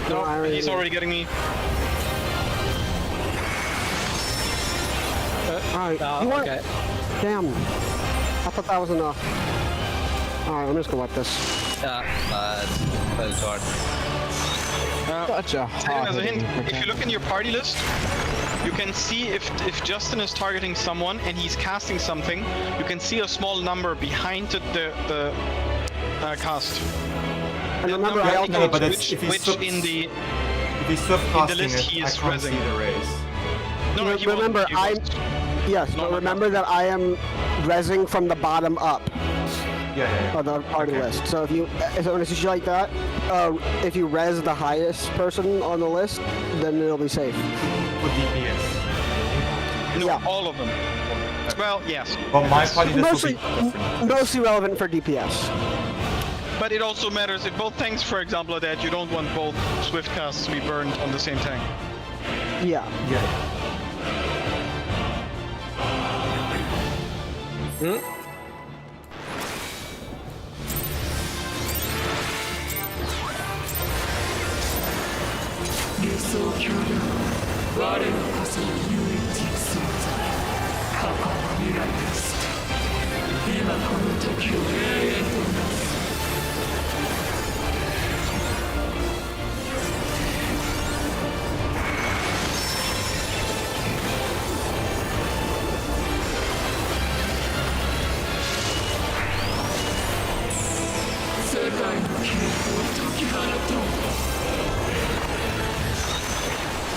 No, he's already getting me. Alright, you want... Okay. Damn. I thought that was enough. Alright, I'm just gonna wipe this. Yeah, that's hard. Such a Taken as a hint, hard if you look in your party list, you can see if Justin is targeting someone and he's casting something, you can see a small number behind the cast. And remember, number I also... No, but indicates it's, which in the if he's swift casting list it, he I is can't see rezzing. the raise. no, he won't, remember, he won't. Yes, No, but no, remember that I am rezzing from the bottom up Yeah. of the party Okay. list. So if you, when it's just like that, if you res the highest person on the list, then it'll be safe. With DPS. No, Yeah. all of them. Well, yes. But my party list Mostly, will be different. mostly relevant for DPS. But it also matters if both tanks, for example, are dead, you don't want both swift casts to be burned on the same tank. Yeah. Yeah.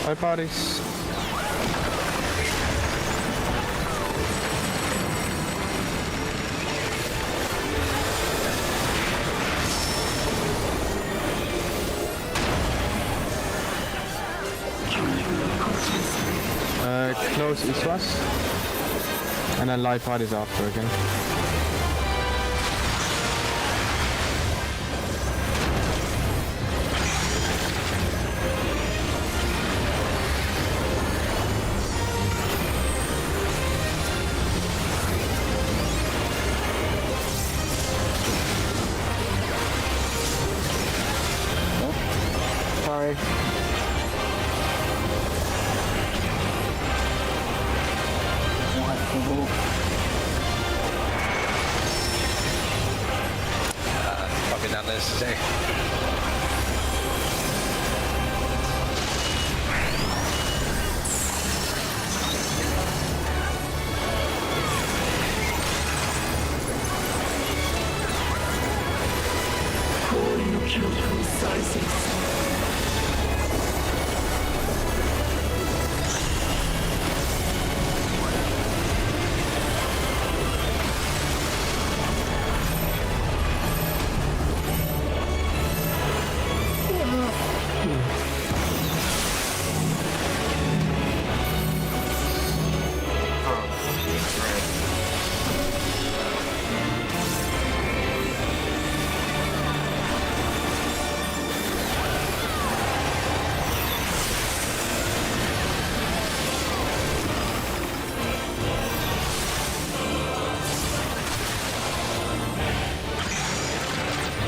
Bye, parties. Close east-west. And then light parties after again. Sorry. Probably not necessary.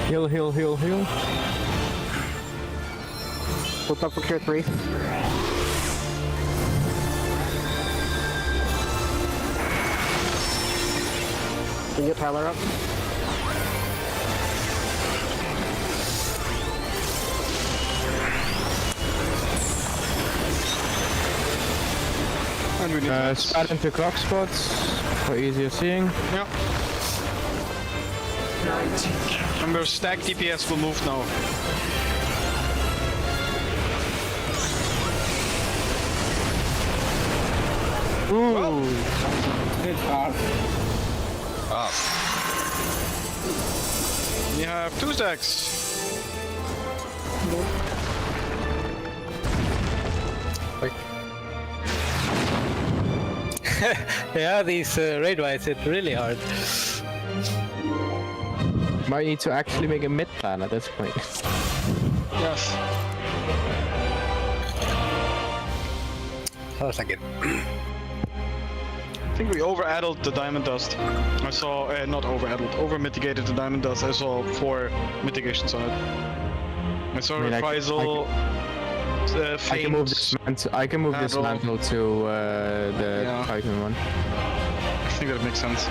Heal, heal, heal, heal. What's up for tier 3? Can you get Tyler up? And we need Spread into clock spots for easier seeing. Yeah. Remember, stack DPS will move now. Ooh. Hit hard. We have 2 stacks. Yeah, these raid wides hit really hard. Might need to actually make a mid plan at this point. Yes. Sounds like it. I think we over-addled the diamond dust. I saw, not over-addled, over-mitigated the diamond dust. I saw 4 mitigations on it. I saw I mean, reprisal, I can move this mantle. I can move this Battle. mantle to the Yeah. Titan one. I think that makes sense.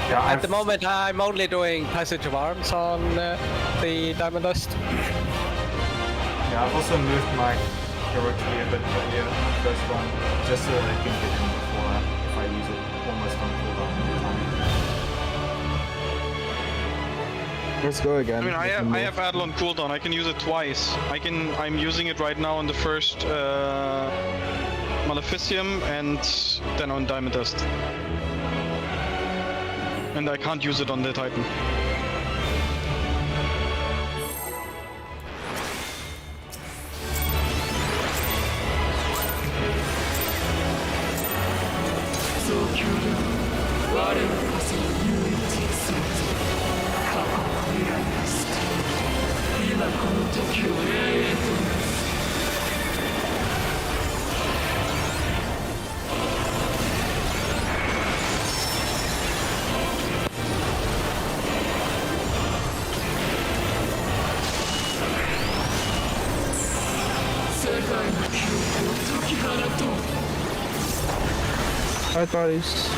Yeah, At the moment, I'm only doing passage of arms on the Diamond Dust. Yeah, I've also moved my hero to be a bit earlier on the first one, just so that I can get in before if I use it almost on cooldown every time. Let's go again. I mean, I have Adel on cooldown. I can use it twice. I'm using it right now on the first Maleficium and then on Diamond Dust. And I can't use it on the Titan. Hi, buddies.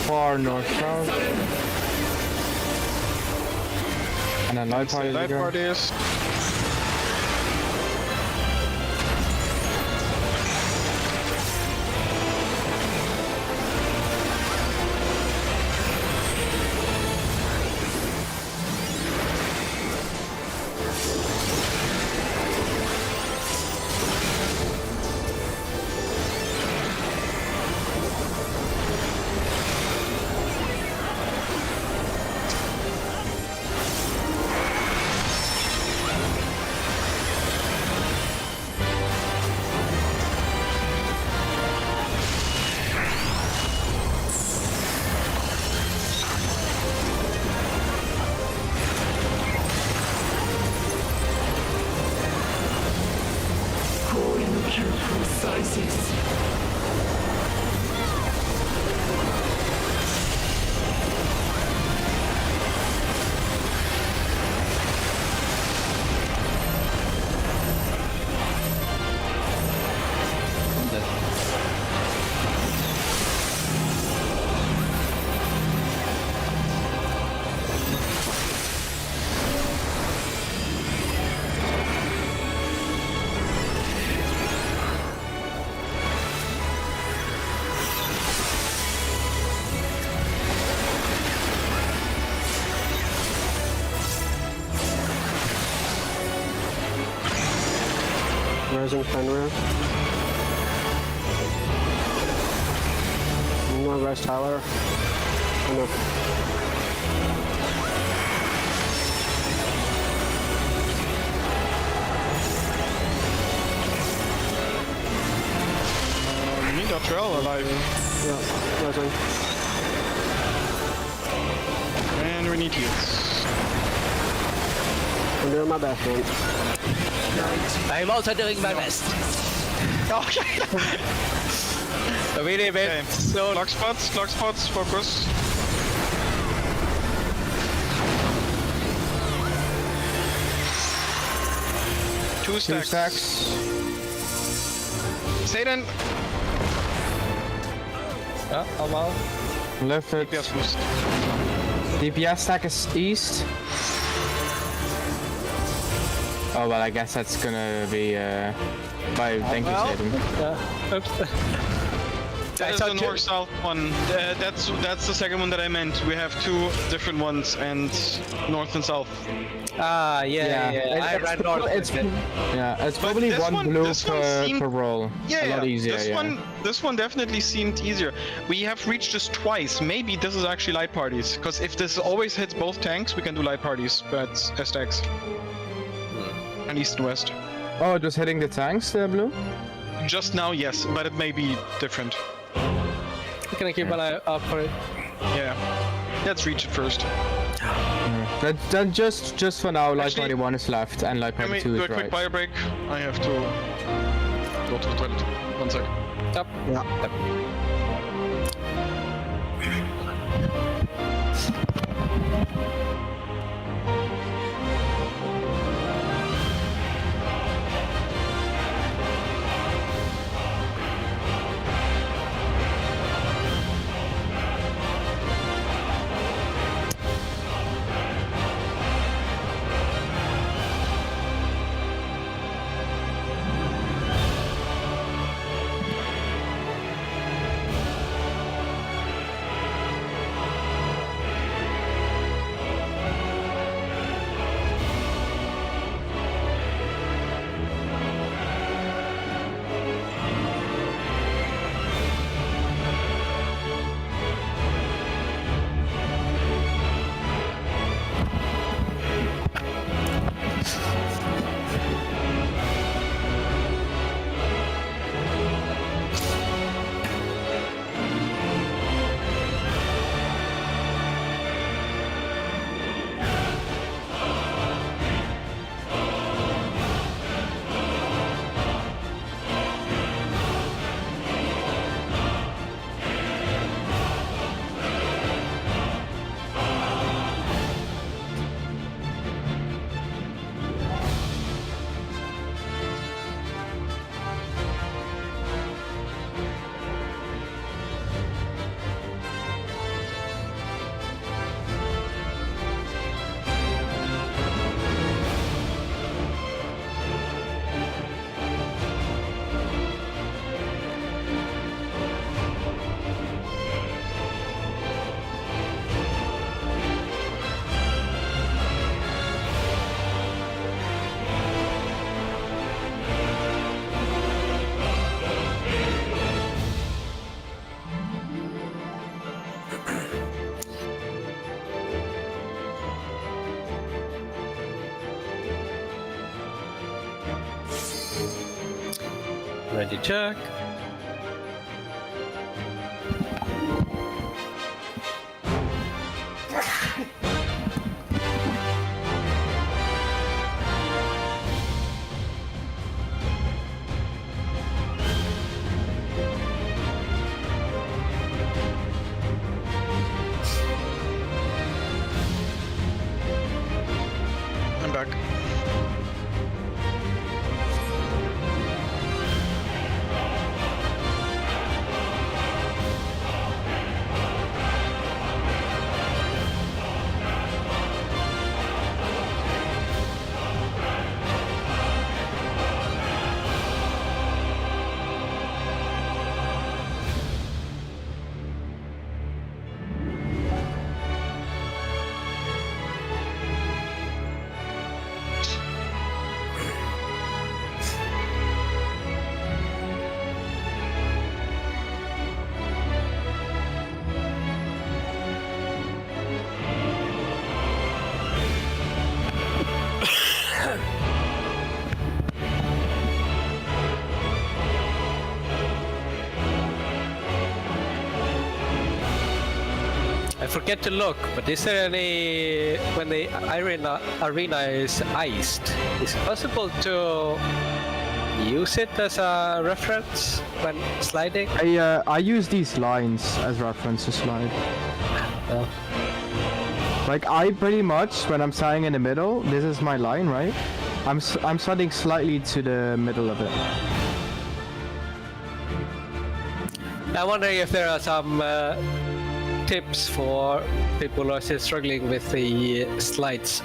Far north south. And then light parties Light again. parties. Rising Fenrir. No rest Tyler. We need our trail alive. Yeah, rising. And we need heals. I'm doing my best, man. I'm also doing my best. Okay. Really bit. Okay. So Clock spots, focus. Two stacks. Satan! yeah, I'm out. Left it. DPS boost. DPS stack is east. Oh well, I guess that's gonna be by thank you, Satan. Oops. That is the north-south one. That's the second one that I meant. We have two different ones, and north and south. Ah, yeah. I ran north. It's probably this one blue this one seemed- per roll. Yeah, a lot easier. This one definitely seemed easier. We have reached this twice. Maybe this is actually light parties, because if this always hits both tanks, we can do light parties, but stacks. And east and west. Oh, just hitting the tanks, blue. Just now, yes, but it may be different. I'm gonna keep an eye out for it. Yeah. Let's reach it first. Then just for now, light Actually, party 1 is left and light Can party we 2 do is a quick right. fire break? I have to go to the toilet. 1 sec. Yep. Yeah. Ready, check. I'm back. I forget to look, but is there any when the arena is iced? Is it possible to use it as a reference when sliding? I use these lines as reference to slide. Oh. Like I pretty much when I'm sliding in the middle, this is my line, right? I'm sliding slightly to the middle of it. I'm wondering if there are some tips for people who are still struggling with the slides.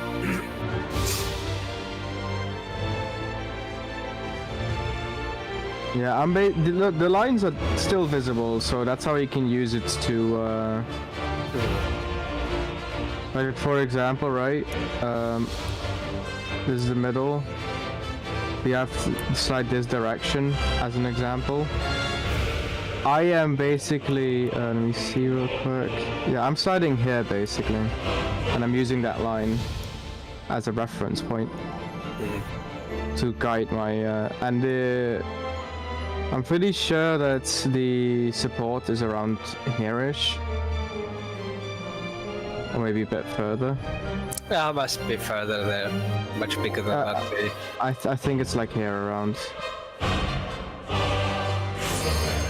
Yeah, the lines are still visible, so that's how you can use it to. Like for example, right? This is the middle. We have to slide this direction as an example. I am basically, let me see real quick. Yeah, I'm sliding here basically, and I'm using that line as a reference point to guide my, I'm pretty sure that the support is around here-ish, or maybe a bit further. Yeah, must be further there. Much bigger than that. I think it's like here around.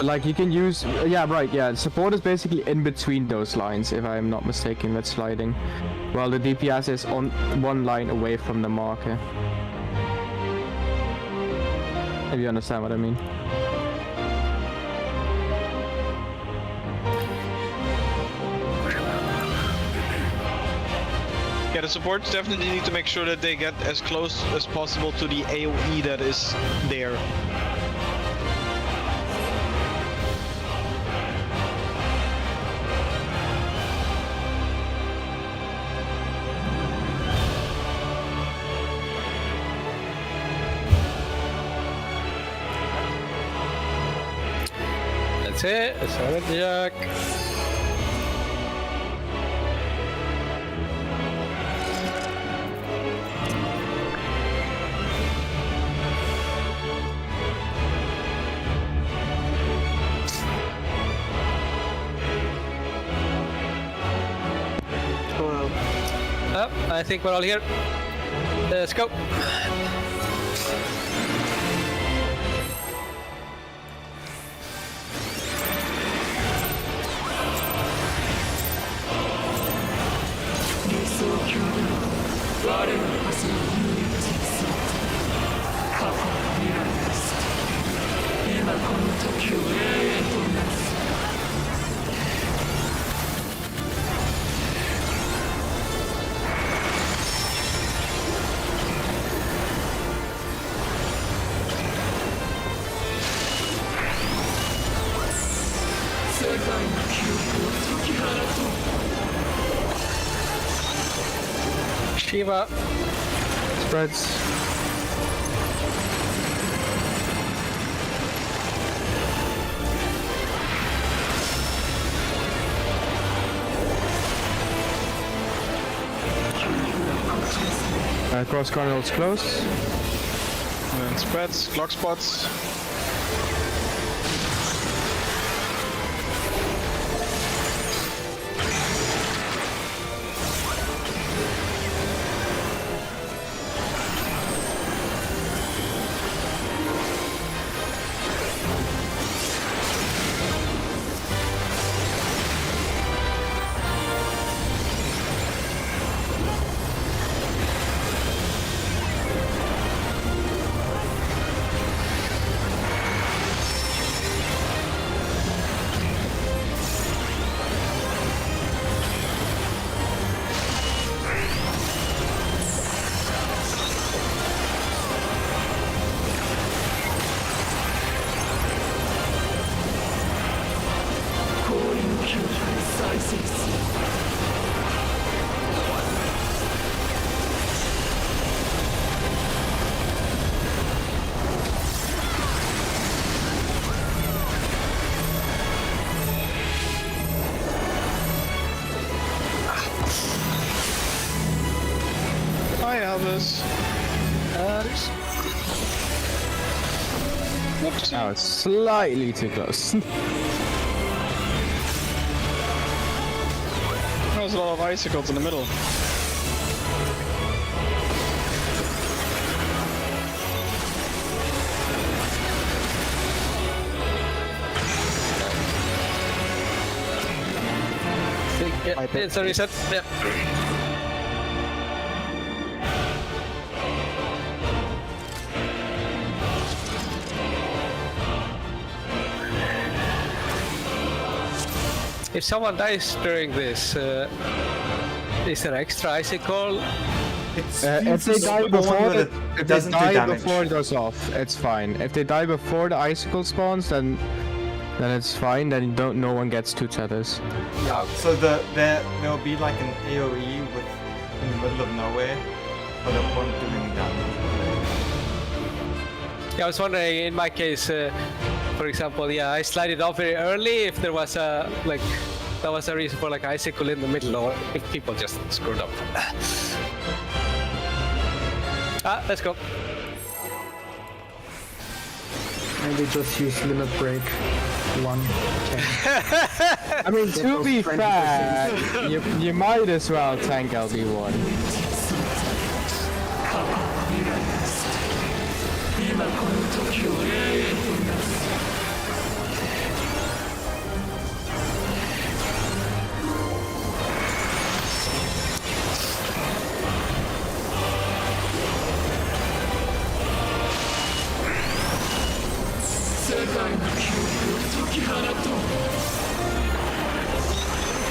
Like you can use, yeah, right, yeah. Support is basically in between those lines, if I'm not mistaken, that's sliding. While the DPS is on one line away from the marker. If you understand what I mean. Yeah, the supports definitely need to make sure that they get as close as possible to the AoE that is there. That's it. It's a jack. I think we're all here. Let's go. Shiva. Spreads. Cross Chronology close. And then spreads, clock spots. Hi, Albus. Whoops. Oh, it's slightly too close. There's a lot of icicles in the middle. It's a reset. Yeah. If someone dies during this, is there extra icicle? If they die before it doesn't do damage. before it goes off, it's fine. If they die before the icicle spawns, then it's fine. Then no one gets 2 tethers. Yeah. So there'll be like an AOE in the middle of nowhere, but it won't do any damage. Yeah, I was wondering, in my case, for example, yeah, I slide it off very early. If there was a that was a reason for like icicle in the middle, or if people just screwed up. Let's go. Maybe just use limit break 1. I mean, to be fair, you might as well tank LB1.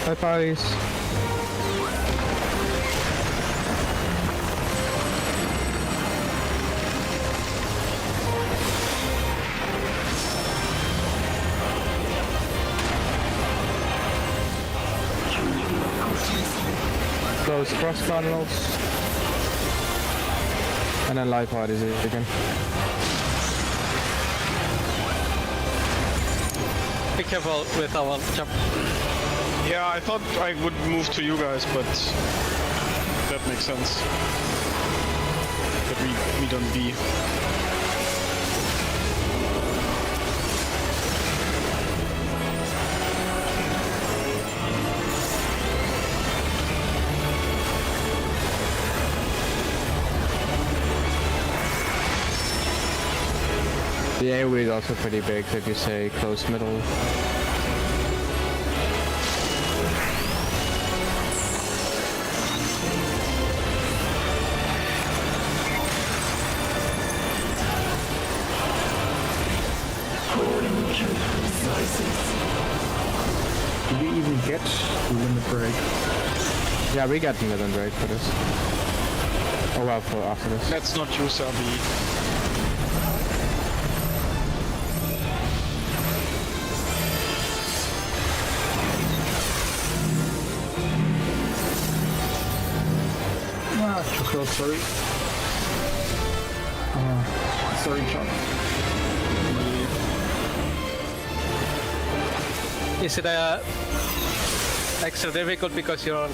Light parties. Close cross cardinals. And then light parties again. Be careful with our jump. Yeah, I thought I would move to you guys, but that makes sense. That we don't be. The AoE is also pretty big if you say close middle. Did we even get the limit break? Yeah, we got limit break for this. Oh well, for after this. Let's not use RB. Ah, too close, sorry. Sorry, Chuck. Is it extra difficult because you're on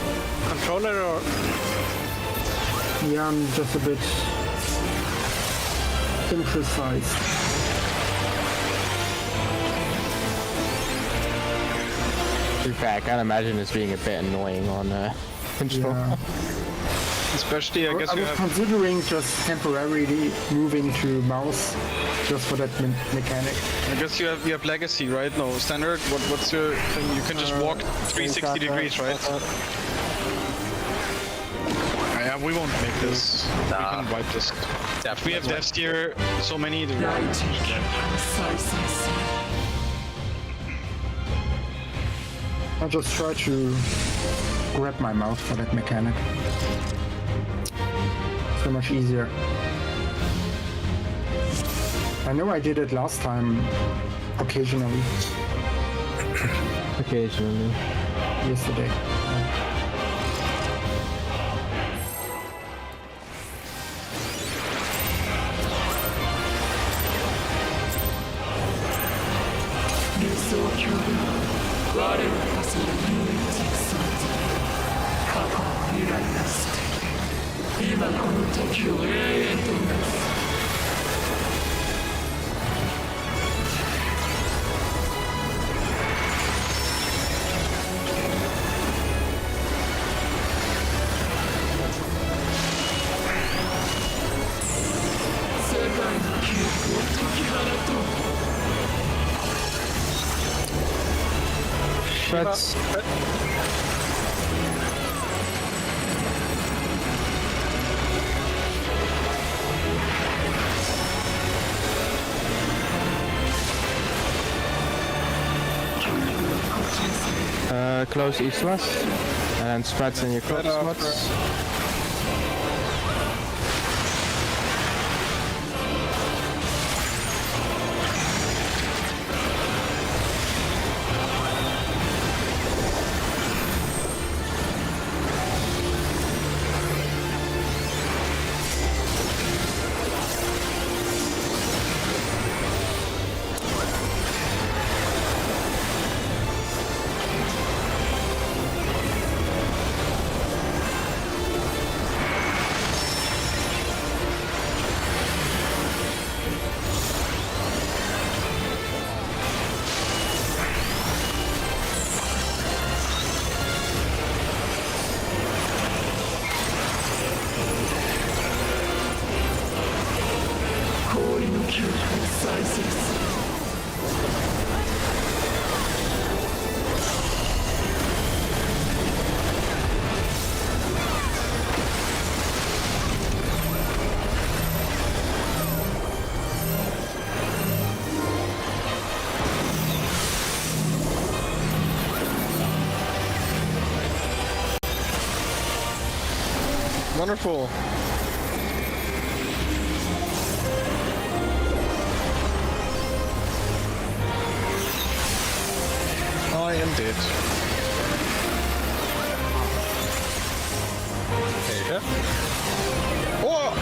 controller or? Yeah, I'm just a bit imprecise. To be fair, I can't imagine this being a bit annoying on control. Yeah. Especially, I guess I you was have. considering just temporarily moving to mouse just for that mechanic. I guess you have legacy, right? No standard. What's your thing? You can just walk 360 degrees, right? Yeah, we won't make this. We can wipe this. If we have deaths here, so many. I'll just try to grab my mouse for that mechanic. So much easier. I know I did it last time, occasionally, Occasionally. yesterday. Shreds. Close east-west, and then spreads in your cross spots. Wonderful. I am dead. Oh!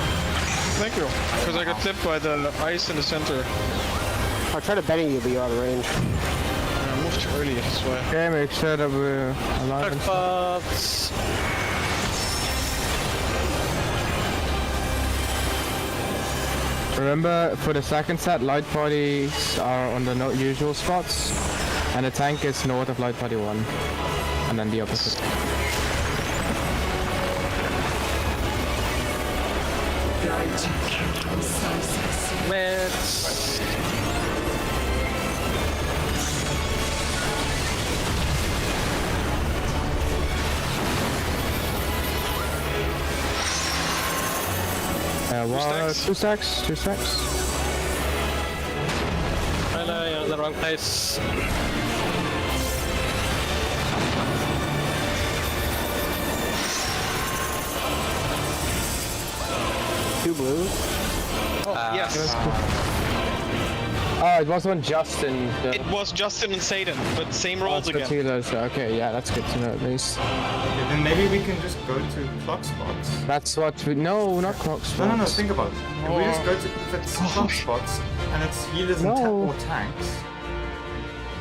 Thank you. Because I got clipped by the ice in the center. I tried to betting you, but you're out of range. I moved too early, that's why. Okay, make sure that we're alive and stuff. But Remember, for the second set, light parties are on the usual spots, and the tank is north of light party 1, and then the opposite. let's Two stacks. Tyler, you're in the wrong place. Two blues. Yes. Oh, it was on Justin. It was Justin and Satan, but same roles again. Okay, yeah, that's good to know at least. Okay, then maybe we can just go to clock spots. That's what we... No, not clock spots. No, think about it. If we just go to if it's clock spots and it's healers and or tanks,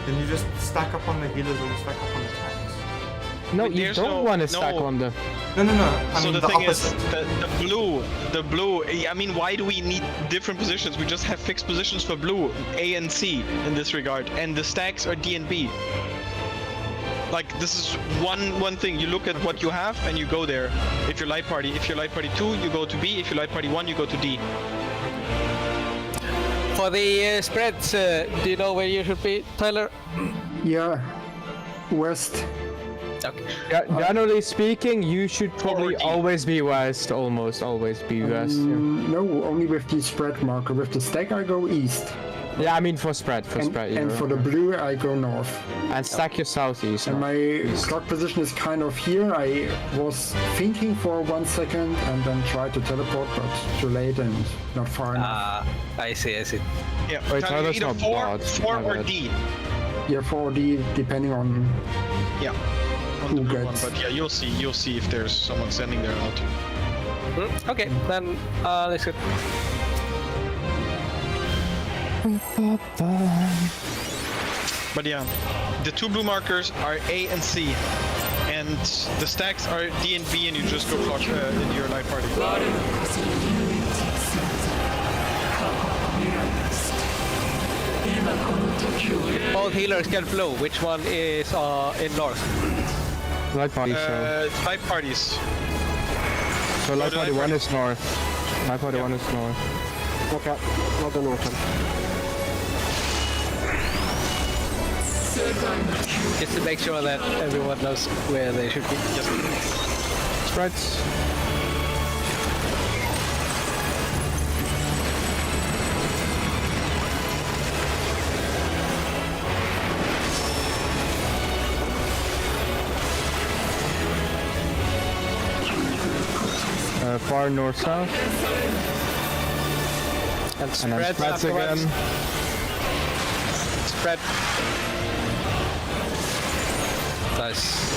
then you just stack up on the healers or you stack up on the tanks. No, But you there's don't want to stack no- on the... No. I So mean the the thing opposite. is, the blue, I mean, why do we need different positions? We just have fixed positions for blue, A and C in this regard, and the stacks are D and B. Like, this is one thing. You look at what you have and you go there. If you're light party 2, you go to B. If you're light party 1, you go to D. For the spreads, do you know where you should be, Tyler? Yeah, west. Okay. Yeah, generally speaking, you should probably Already. always be west, almost always be west. Yeah. No, only with the spread marker. With the stack, I go east. Yeah, I mean for spread, And yeah. for the blue, I go north. And stack your southeast. And my clock position is kind of here. I was thinking for 1 second and then tried to teleport, but too late and not far enough. I see. Yeah, Wait, Tyler, Tyler's either not 4 bad. 4 My or bad. D. Yeah, 4D, depending on Yeah, on the Who blue one. gets- But yeah, you'll see if there's someone standing there or not. Okay, then let's go. But yeah, the 2 blue markers are A and C, and the stacks are D and B, and you just go clock in your light party. Both healers get blue. Which one is in north? Light party, so. Light parties. So light the party light 1 party- is north. Light party 1 is north. Okay, well done, Norton. Just to make sure that everyone knows where they should be. Spreads. Far north south. And And then spreads spreads afterwards. again. Spread. Nice.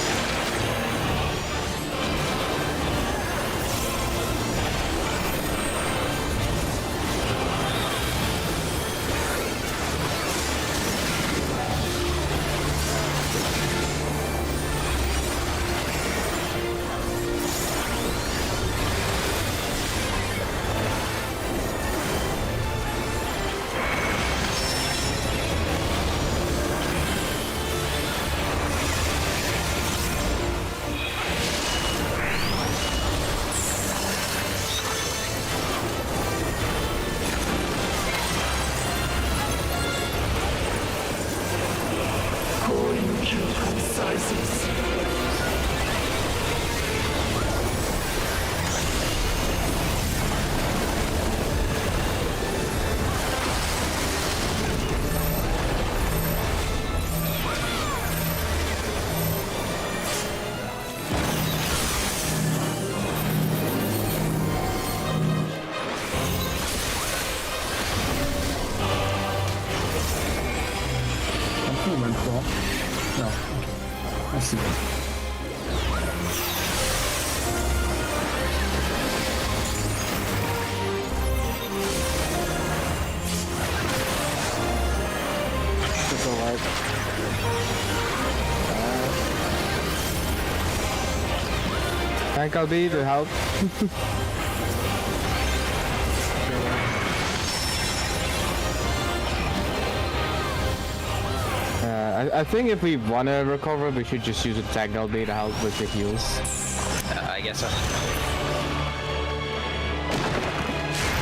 It's alright. Thank LB to help. I think if we want to recover, we should just use a tag LB to help with the heals. I guess so.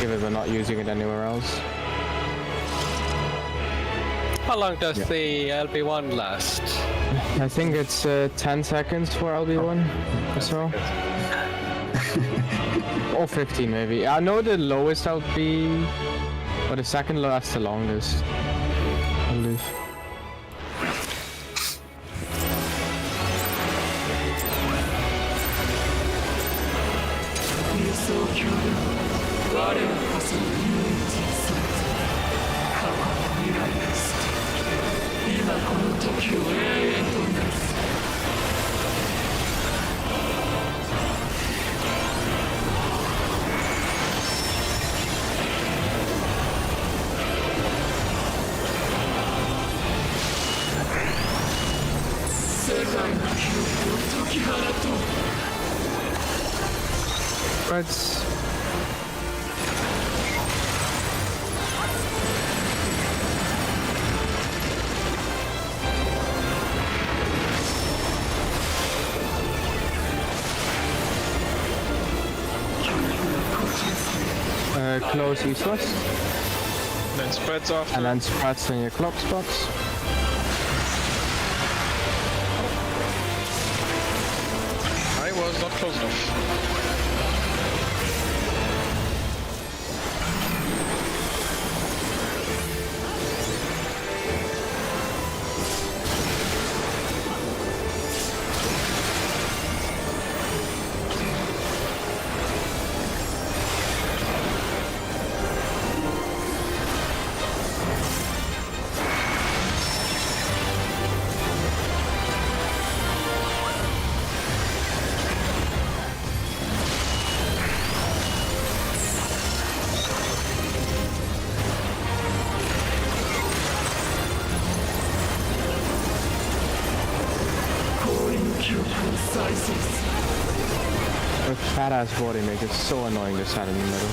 Given we're not using it anywhere else. How long does the LB1 last? I think it's 10 seconds for LB1 or so. Or 15 maybe. I know the lowest LB, or the second lowest the longest, I believe. Let's close east-west. Then spreads off. And then spreads in your clock spots. I was not close enough. A fat ass body makes it so annoying to stand in the middle.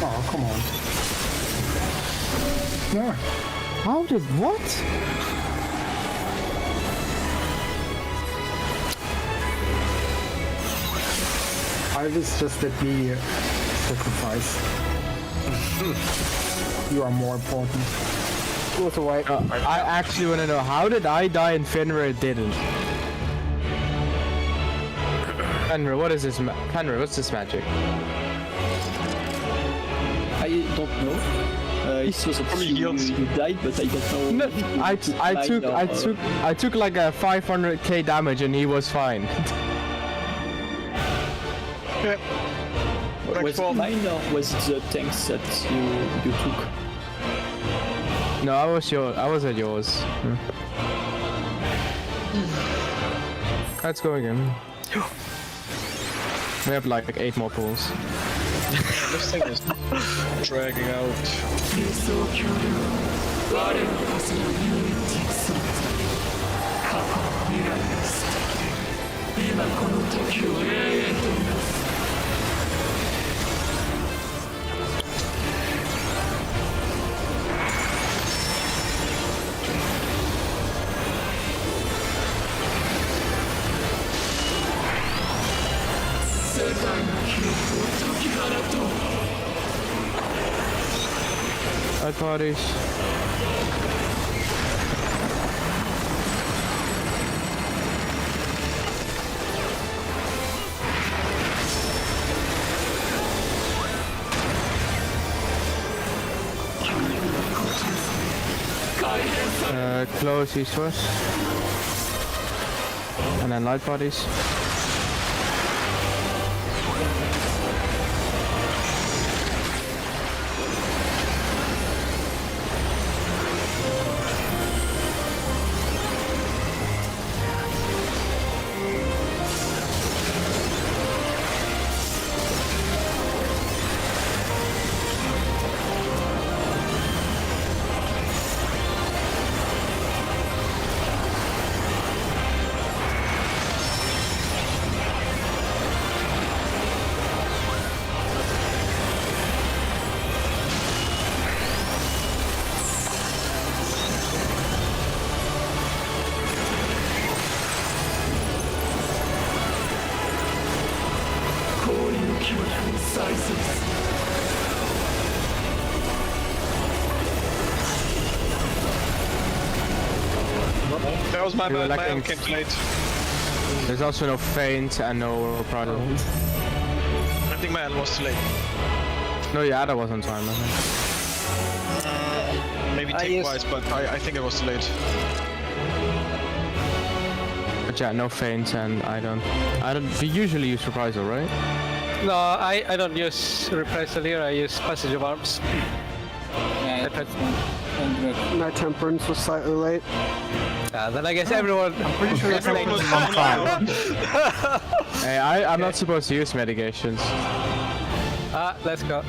Oh, come on. No. How did what? I was just let me sacrifice. You are more important. With away. I actually want to know, how did I die and Fenrir didn't? Fenrir, what is this? Fenrir, what's this magic? I don't know. It was that you died, but I don't know. No, I took like a 500k damage and he was fine. Was it mine or was it the tanks that you took? No, I was at yours. Let's go again. We have like 8 more pools. This thing is dragging out. Hi parties. Close east-west. And then light bodies. That was my We were bad, lacking- man. Came too late. There's also no feint and no product. I think my L was too late. No, yeah, that was on time, I think. Maybe I take used- wise, but I think it was too late. But yeah, no feint and I don't. We usually use reprisal, right? No, I don't use reprisal here. I use passage of arms. Yeah, I tried- My temperance was slightly late. Then I guess everyone. Pretty sure that's Everyone taken was a long time. Hey, I'm not supposed to use medications. Let's go.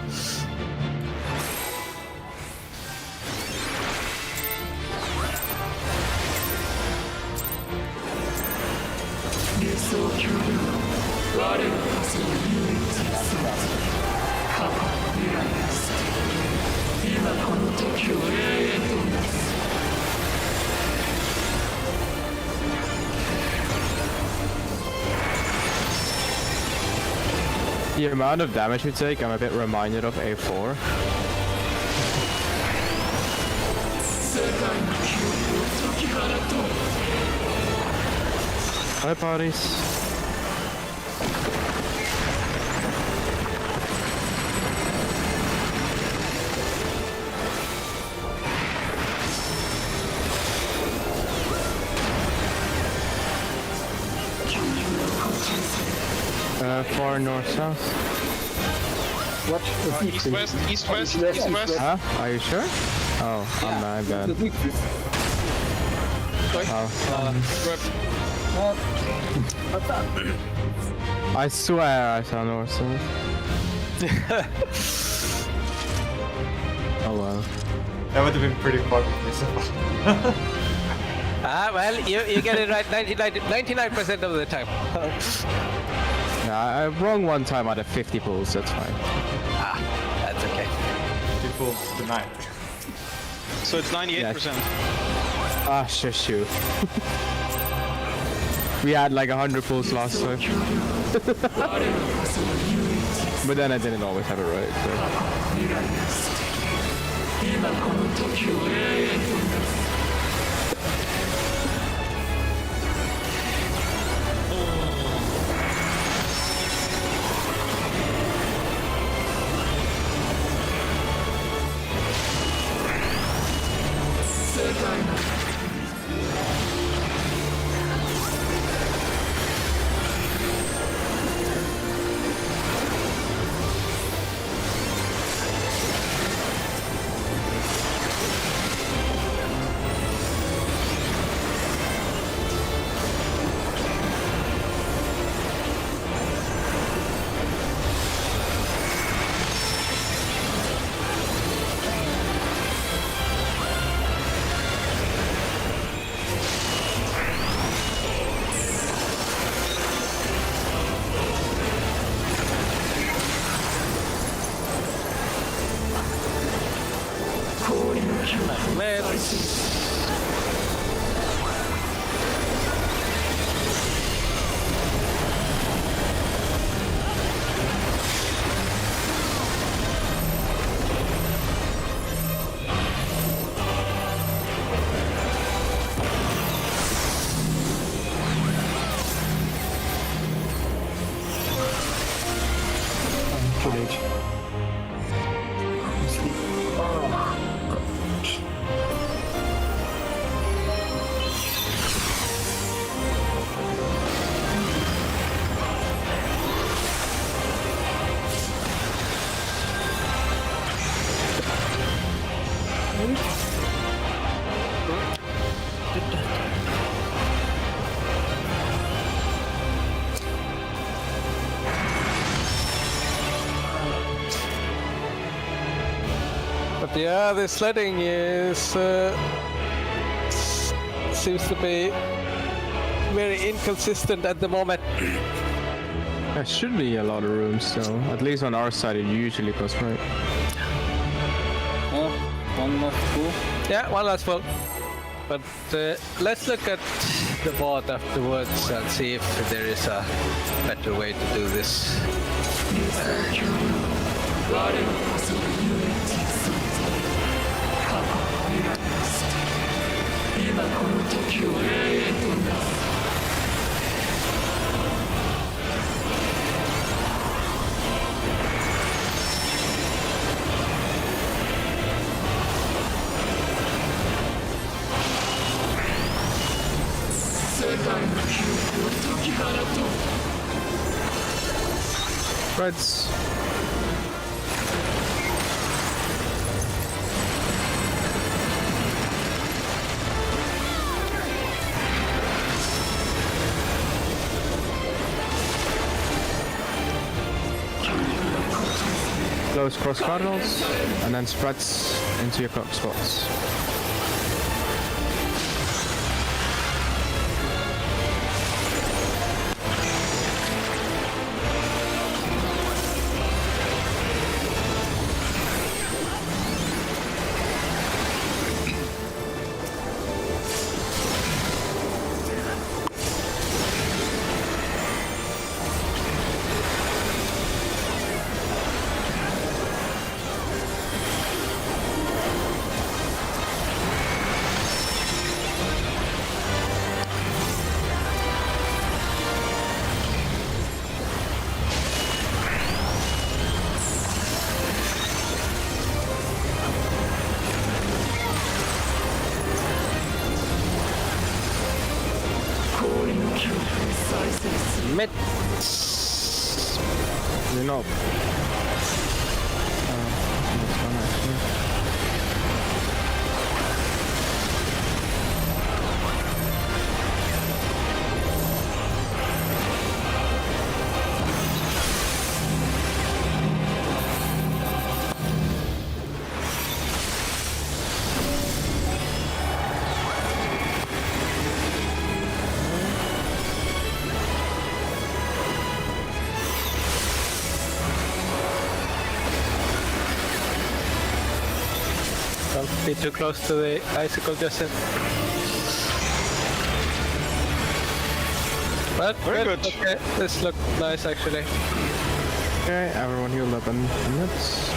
The amount of damage we take, I'm a bit reminded of A4. Hi, parties. Far north south. What? East west, east west, east west. Huh? Are you sure? Oh, I'm my bad. Oh. I swear I saw north south. Oh well. That would have been pretty fun with this. Well, you get it right 99% of the time. Yeah, I wrong one time out of 50 pulls, that's fine. That's okay. People tonight. So it's 98%. Ah, shush you. We had like 100 pulls last time. But then I didn't always have it right, so. Too late. Yeah, the sledding is seems to be very inconsistent at the moment. There should be a lot of room still. At least on our side, it usually goes right. Oh, one last pool. Yeah, one last one. But let's look at the board afterwards and see if there is a better way to do this. Reds. Close cross cardinals, and then spreads into your clock spots. Mid. You're not. That's fun actually. Don't be too close to the icicle, Justin. But Very good. Okay, this looked nice actually. Okay, everyone healed up in minutes.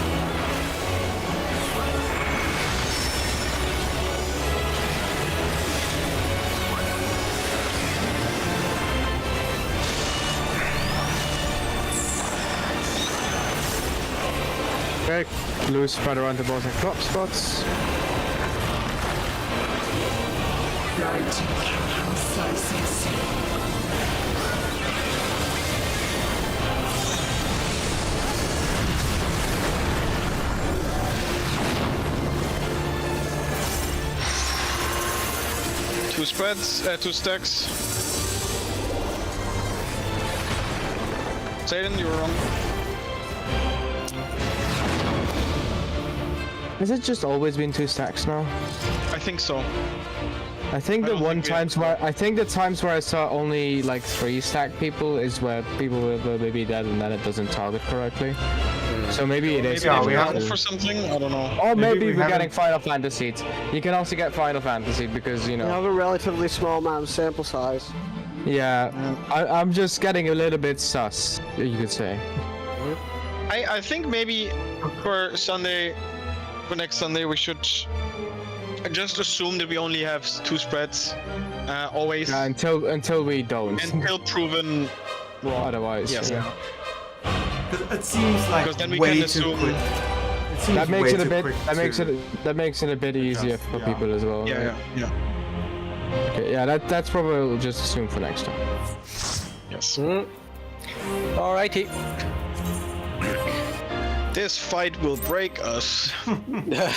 Okay, loose spread around the balls and clock spots. Two spreads, two stacks. Zayden, you were wrong. Has it just always been 2 stacks now? I think so. I think the don't one think we- times where the times where I saw only like 3 stack people is where people were maybe dead and then it doesn't target correctly. So maybe it is. Maybe Yeah, they we have have- for something. I don't know. Or maybe we we're getting haven't- Final Fantasy. You can also get Final Fantasy because you We know. have a relatively small amount of sample size. Yeah, I'm just getting a little bit sus, you could say. I think maybe for Sunday, for next Sunday, we should just assume that we only have 2 spreads, always, Until we don't. until proven wrong. Otherwise, Yes. yeah. Because it seems like Because then we way can too assume- quick. It seems That makes way it a too bit. quick That makes to- it. That makes it a bit easier for yeah. people as well. Yeah, right? yeah. Okay, yeah, that's probably we'll just assume for next time. Yes. Alrighty. This fight will break us. Yeah,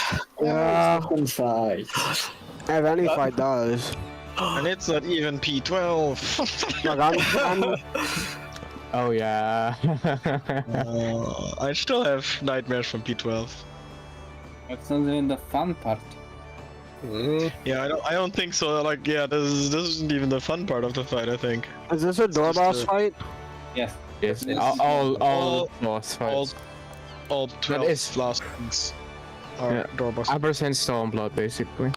Open fight. if any fight does. And it's not even P12. Look, I'm Oh yeah. I still have nightmares from P12. That's not even the fun part. Yeah, I don't think so. Like, yeah, this isn't even the fun part of the fight. I think. Is this a door just boss a- fight? Yes, Yes. all boss fights. All 12 is- last things are Yeah. door boss. Abyss and Stormblood, basically.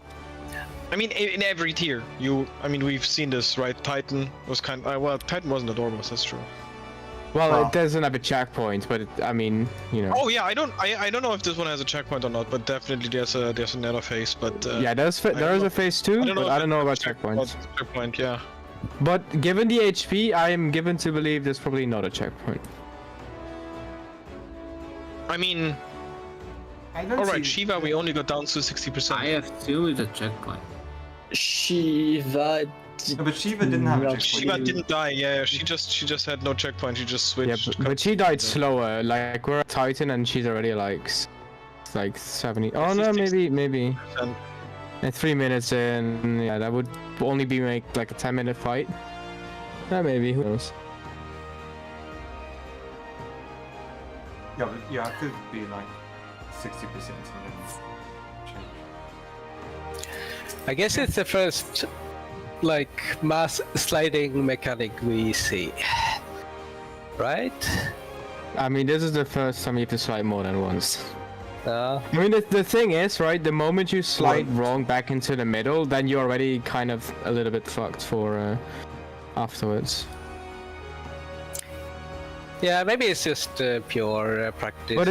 I mean, in every tier, we've seen this, right? Titan was well, Titan wasn't a door boss. That's true. Well, Wow. it doesn't have a checkpoint, but I mean, you know. Oh yeah, I don't know if this one has a checkpoint or not, but definitely there's another phase. But Yeah, there is a phase 2, but I don't know about if it's checkpoints. Checkpoint, yeah. But given the HP, I am given to believe there's probably not a checkpoint. I mean, I don't all right, see- Shiva, we only got down to 60%. I have two with a checkpoint. Shiva. No, but Shiva didn't have a Not checkpoint. Shiva didn't die. Yeah, she just had no checkpoint. She just Yeah, switched. but she died slower. Like we're at Titan and she's already like 70. Oh no, 60. maybe. And 3 minutes in, yeah, that would only be like a 10-minute fight. Yeah, maybe. Who knows? Yeah, but yeah, it could be like 60% and then change. I guess it's the first, like, mass sliding mechanic we see. Right? I mean, this is the first time you have to slide more than once. Uh, I mean, the thing is, right, the moment you slide wrong back into the middle, then you're already kind of a little bit fucked for afterwards. yeah, maybe it's just pure practice. But